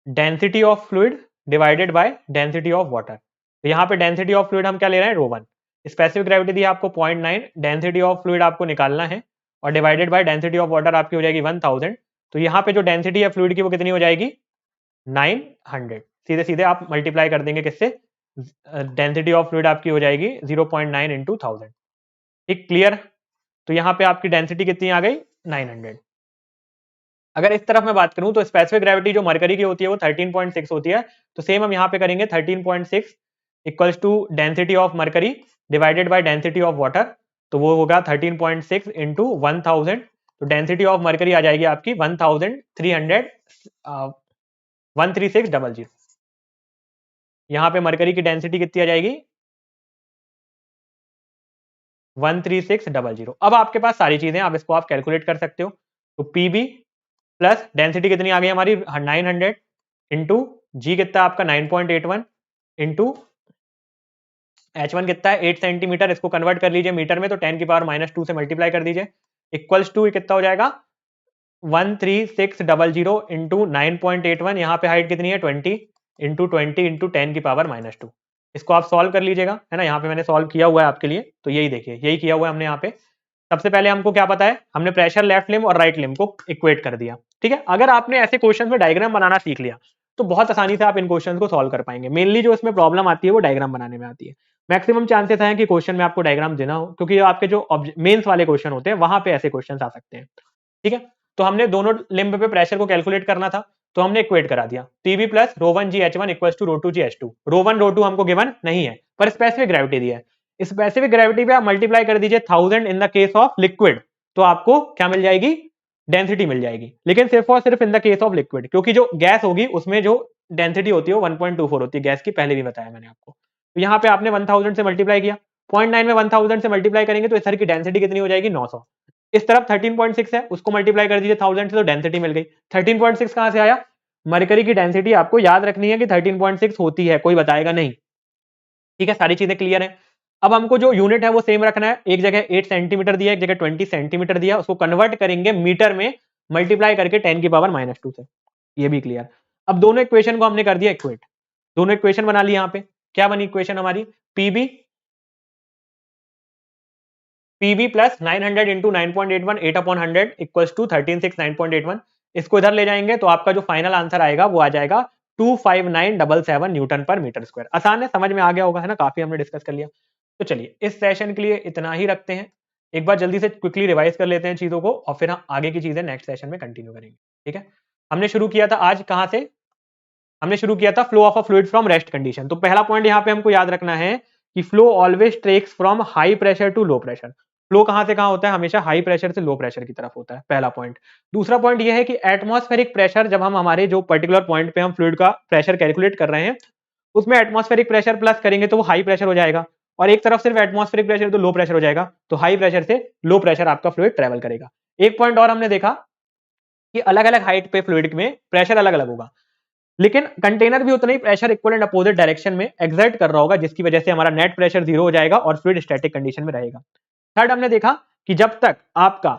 density of fluid divided by density of water. तो यहाँ पे डेंसिटी ऑफ फ्लूइड हम क्या ले रहे हैं? ρ1। स्पेसिफिक ग्रेविटी दी है आपको 0.9, डेंसिटी ऑफ फ्लूइड आपको निकालना है और divided by density of water आपकी हो जाएगी 1000। तो यहाँ पे जो डेंसिटी है फ्लूइड की वो कितनी हो जाएगी? 900। सीधे सीधे आप मल्टीप्लाई कर देंगे किससे? डेंसिटी ऑफ फ्लूइड आपकी हो जाएगी 0.9 इंटू 1000। ठीक, क्लियर? तो यहाँ पे आपकी डेंसिटी कितनी आ गई? 900। अगर इस तरफ मैं बात करूं तो स्पेसिफिक ग्रेविटी जो मरकरी की होती है वो 13.6 होती है। तो सेम हम यहाँ पे करेंगे 13.6 equals to density of mercury divided by density of water. तो वो होगा 13.6 इंटू 1000। तो डेंसिटी ऑफ मरकरी आ जाएगी आपकी 1300 13600। यहाँ पे मरकरी की डेंसिटी कितनी आ जाएगी? 13600। अब आपके पास सारी चीजें, अब इसको आप कैलकुलेट कर सकते हो। तो पीबी प्लस डेंसिटी कितनी आ गई हमारी? 900 इंटू जी कितना आपका 9.81 इंटू H1 कितना है? 8 सेंटीमीटर। इसको कन्वर्ट कर लीजिए मीटर में, तो 10 की पावर -2 से मल्टीप्लाई कर दीजिए। इक्वल्स टू कितना हो जाएगा? 13600 इंटू 9.81। यहाँ पे हाइट कितनी है? 20 इंटू 20 इंटू 10 की पावर -2। इसको आप सॉल्व कर लीजिएगा, है ना। यहाँ पे मैंने सॉल्व किया हुआ है आपके लिए, तो यही देखिए, यही किया हुआ है हमने यहाँ पे। सबसे पहले हमको क्या पता है? हमने प्रेशर लेफ्ट लिम्ब और राइट लिम्ब को इक्वेट कर दिया। ठीक है, अगर आपने ऐसे क्वेश्चन में डायग्राम बनाना सीख लिया तो बहुत आसानी से आप इन क्वेश्चन को सॉल्व कर पाएंगे। मेनली जो इसमें प्रॉब्लम आती है वो डायग्राम बनाने में आती है। मैक्सिमम चांसेस हैं कि क्वेश्चन में आपको डायग्राम देना हो, क्योंकि आपके जो मेंस वाले क्वेश्चन होते हैं वहां पे ऐसे क्वेश्चन आ सकते हैं। ठीक है, तो हमने दोनों लिम्ब पे प्रेशर को कैलकुलेट करना था, तो हमने इक्वेट करा दिया। PV plus ρ1 G H1 equals to ρ2 G H2। ρ1 ρ2 हमको गिवन नहीं है, पर स्पेसिफिक ग्रेविटी दी है। स्पेसिफिक ग्रेविटी पे आप मल्टीप्लाई कर दीजिए 1000 इन द केस ऑफ लिक्विड, तो आपको क्या मिल जाएगी? डेंसिटी मिल जाएगी। लेकिन सिर्फ और सिर्फ इन द केस ऑफ लिक्विड, क्योंकि जो गैस होगी उसमें जो डेंसिटी होती है वो 1.24 होती है गैस की, पहले भी बताया मैंने आपको। तो यहाँ पे आपने 1000 से मल्टीप्लाई किया, 0.9 में 1000 से मल्टीप्लाई करेंगे तो इस की डेंसिटी कितनी हो जाएगी? 900। इस तरफ 13.6 है, उसको मल्टीप्लाई कर दीजिए 1000 से, तो डेंसिटी मिल गई। 13.6 कहां से आया? मरकरी की डेंसिटी आपको याद रखनी है कि 13.6 होती है, कोई बताएगा नहीं। ठीक है, सारी चीजें क्लियर है। अब हमको जो यूनिट है वो सेम रखना है। एक जगह 8 सेंटीमीटर दिया, एक जगह 20 सेंटीमीटर दिया, उसको कन्वर्ट करेंगे मीटर में, मल्टीप्लाई करके 10 की पावर -2 से। ये भी क्लियर। अब दोनों इक्वेशन को हमने कर दिया इक्वेट, दोनों इक्वेशन बना ली। यहाँ पे क्या बनी इक्वेशन हमारी? PB PB plus 900 into 9.81 8/100 equals to 1369.81। इसको इधर ले जाएंगे तो आपका जो फाइनल आंसर आएगा वो आ जाएगा 25977 न्यूटन पर मीटर स्क्वायर। आसान है, समझ में आ गया होगा, है ना। काफी हमने डिस्कस कर लिया। तो चलिए इस सेशन के लिए इतना ही रखते हैं। एक बार जल्दी से क्विकली रिवाइज कर लेते हैं चीजों को, और फिर हम आगे की चीजें नेक्स्ट सेशन में कंटिन्यू करेंगे। ठीक है, हमने शुरू किया था आज कहां से? हमने शुरू किया था flow of a fluid from rest condition. तो पहला पॉइंट यहाँ पे हमको याद रखना है कि flow always takes from high pressure to low pressure. Flow कहां से कहां होता है? हमेशा हाई प्रेशर से लो प्रेशर की तरफ होता है, पहला पॉइंट। दूसरा पॉइंट यह है कि एटमॉस्फेरिक प्रेशर, जब हम हमारे जो पर्टिकुलर पॉइंट पे हम फ्लूइड का प्रेशर कैलकुलेट कर रहे हैं उसमें एटमॉस्फेरिक प्रेशर प्लस करेंगे तो वो हाई प्रेशर हो जाएगा, और एक तरफ सिर्फ एटमॉस्फेरिक प्रेशर तो लो प्रेशर हो जाएगा। तो हाई प्रेशर से लो प्रेशर आपका फ्लूइड ट्रेवल करेगा। एक पॉइंट और हमने देखा कि अलग अलग हाइट पे फ्लूइड में प्रेशर अलग अलग होगा, लेकिन कंटेनर भी उतना ही pressure equal and opposite direction में एक्सर्ट कर रहा होगा, जिसकी वजह से हमारा नेट प्रेशर 0 हो जाएगा और फ्लूइड स्टैटिक कंडीशन में रहेगा। थर्ड, हमने देखा कि जब तक आपका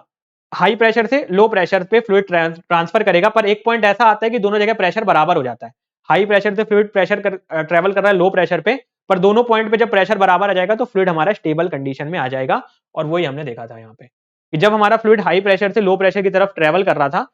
हाई प्रेशर से लो प्रेशर पे फ्लूइड ट्रांसफर करेगा, पर एक पॉइंट ऐसा आता है कि दोनों जगह प्रेशर बराबर हो जाता है। हाई प्रेशर से फ्लूइड प्रेशर ट्रेवल कर रहा है लो प्रेशर पे, पर दोनों पॉइंट पे जब प्रेशर बराबर आ जाएगा तो फ्लूइड हमारा स्टेबल कंडीशन में आ जाएगा। और वही हमने देखा था यहाँ पे कि जब हमारा फ्लूइड हाई प्रेशर से लो प्रेशर की तरफ ट्रेवल कर रहा था,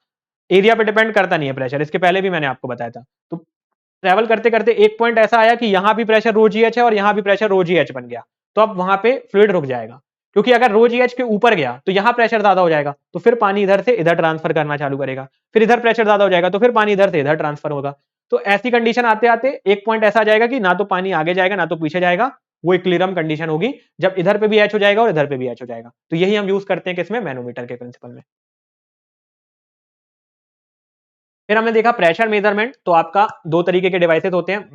एरिया पे डिपेंड करता नहीं है प्रेशर, इसके पहले भी मैंने आपको बताया था। तो ट्रैवल करते करते एक पॉइंट ऐसा आया कि यहां भी प्रेशर रो जी एच है और यहां भी प्रेशर रो जी एच बन गया, तो अब वहां पे फ्लूइड रुक जाएगा, क्योंकि अगर रो जी एच के ऊपर गया तो यहां प्रेशर ज्यादा हो जाएगा, तो फिर पानी इधर से इधर ट्रांसफर करना चालू करेगा, फिर इधर प्रेशर ज्यादा हो जाएगा तो फिर पानी इधर से इधर ट्रांसफर होगा। तो ऐसी कंडीशन आते आते एक पॉइंट ऐसा आ जाएगा कि ना तो पानी आगे जाएगा ना तो पीछे जाएगा, वो इक्विलिब्रियम कंडीशन होगी जब इधर पे भी एच हो जाएगा और इधर पे भी एच हो जाएगा। तो यही हम यूज करते हैं किसमें? मैनोमीटर के प्रिंसिपल में। फिर हमने देखा प्रेशर मेजरमेंट। तो आपका दो तरीके के डिवाइसेस होते हैं,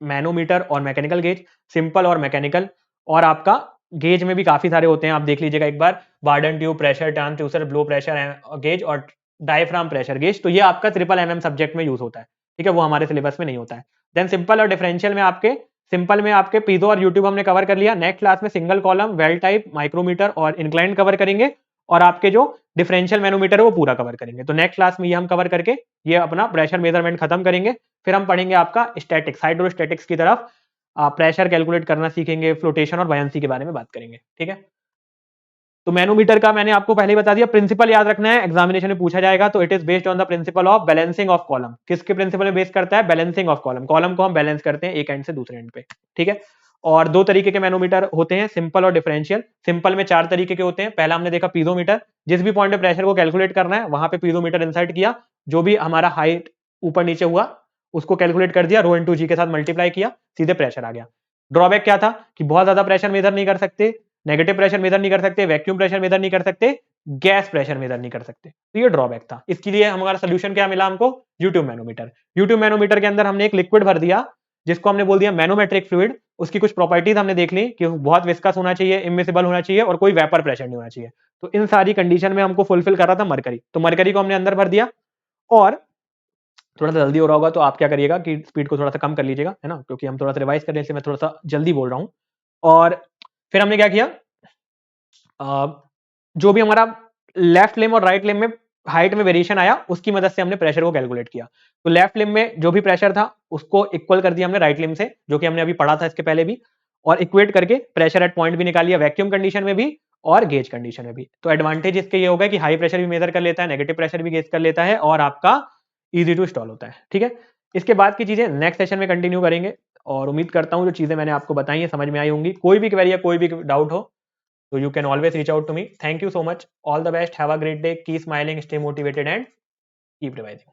मैनोमीटर और मैकेनिकल गेज, सिंपल और मैकेनिकल, और आपका गेज में भी काफी सारे होते हैं, आप देख लीजिएगा एक बार, Bourdon tube, pressure transducer, blow pressure gauge और डायफ्राम प्रेशर गेज। तो ये आपका ट्रिपल एमएम सब्जेक्ट में यूज होता है, ठीक है, वो हमारे सिलेबस में नहीं होता है। देन सिंपल और डिफरेंशियल में आपके, सिंपल में आपके पीजो और यूट्यूब हमने कवर कर लिया। नेक्स्ट क्लास में single column, well type, micrometer और इंक्लाइन कवर करेंगे, और आपके जो डिफरेंशियल मैनोमीटर है वो पूरा कवर करेंगे। तो नेक्स्ट क्लास में ये हम कवर करके ये अपना प्रेशर मेजरमेंट खत्म करेंगे। फिर हम पढ़ेंगे आपका स्टैटिक्स, हाइड्रोस्टैटिक्स की तरफ, प्रेशर कैलकुलेट करना सीखेंगे, फ्लोटेशन और बायंसी के बारे में बात करेंगे, ठीक है। तो मैनोमीटर का मैंने आपको पहले ही बता दिया, प्रिंसिपल याद रखना है, एग्जामिनेशन में पूछा जाएगा। तो it is based on the principle of balancing of column. किसके प्रिंसिपल में बेस करता है? Balancing of column. कॉलम को हम बैलेंस करते हैं एक एंड से दूसरे एंड पे, ठीक है। और दो तरीके के मैनोमीटर होते हैं, सिंपल और डिफरेंशियल। सिंपल में 4 तरीके के होते हैं। पहला हमने देखा पीजोमीटर, जिस भी पॉइंट पे प्रेशर को कैलकुलेट करना है वहां पे पीजोमीटर इंसर्ट किया, जो भी हमारा हाइट ऊपर नीचे हुआ उसको कैलकुलेट कर दिया, रो इंटू जी के साथ मल्टीप्लाई किया, सीधे प्रेशर आ गया। ड्रॉबैक क्या था कि बहुत ज्यादा प्रेशर मेजर नहीं कर सकते, नेगेटिव प्रेशर मेजर नहीं कर सकते, वैक्यूम प्रेशर मेजर नहीं कर सकते, गैस प्रेशर मेजर नहीं कर सकते। तो ये ड्रॉबैक था। इसके लिए हमारा सोल्यूशन क्या मिला हमको? U tube manometer. यूट्यूब मैनोमीटर के अंदर हमने एक लिक्विड भर दिया जिसको हमने बोल दिया मैनोमेट्रिक फ्लूइड। उसकी कुछ प्रॉपर्टीज हमने देख ली कि बहुत विस्कस होना चाहिए, इमिसिबल होना चाहिए और कोई वेपर प्रेशर नहीं होना चाहिए। तो इन सारी कंडीशन में हमको फुलफिल कर रहा था मरकरी। तो मरकरी को हमने अंदर भर दिया। और थोड़ा सा जल्दी हो रहा होगा तो आप क्या करिएगा कि स्पीड को थोड़ा सा कम कर लीजिएगा, है ना, क्योंकि हम थोड़ा सा रिवाइज करने से मैं थोड़ा सा जल्दी बोल रहा हूं। और फिर हमने क्या किया, जो भी हमारा लेफ्ट लिम्ब और राइट लिम्ब में हाइट में वेरिएशन आया उसकी मदद से हमने प्रेशर को कैलकुलेट किया। तो लेफ्ट लिम्ब में जो भी प्रेशर था उसको इक्वल कर दिया हमने राइट लिम्ब से, जो कि हमने अभी पढ़ा था इसके पहले भी, और इक्वेट करके प्रेशर एट पॉइंट भी निकाल लिया, वैक्यूम कंडीशन में भी और गेज कंडीशन में भी। तो एडवांटेज इसके ये होगा कि हाई प्रेशर भी मेजर कर लेता है, नेगेटिव प्रेशर भी गेज कर लेता है, और आपका इजी टू इंस्टॉल होता है, ठीक है। इसके बाद की चीजें नेक्स्ट सेशन में कंटिन्यू करेंगे, और उम्मीद करता हूं जो चीजें मैंने आपको बताई है समझ में आई होंगी। कोई भी क्वेरी या कोई भी डाउट हो so you can always reach out to me. Thank you so much. All the best. Have a great day. Keep smiling, stay motivated, and keep revising.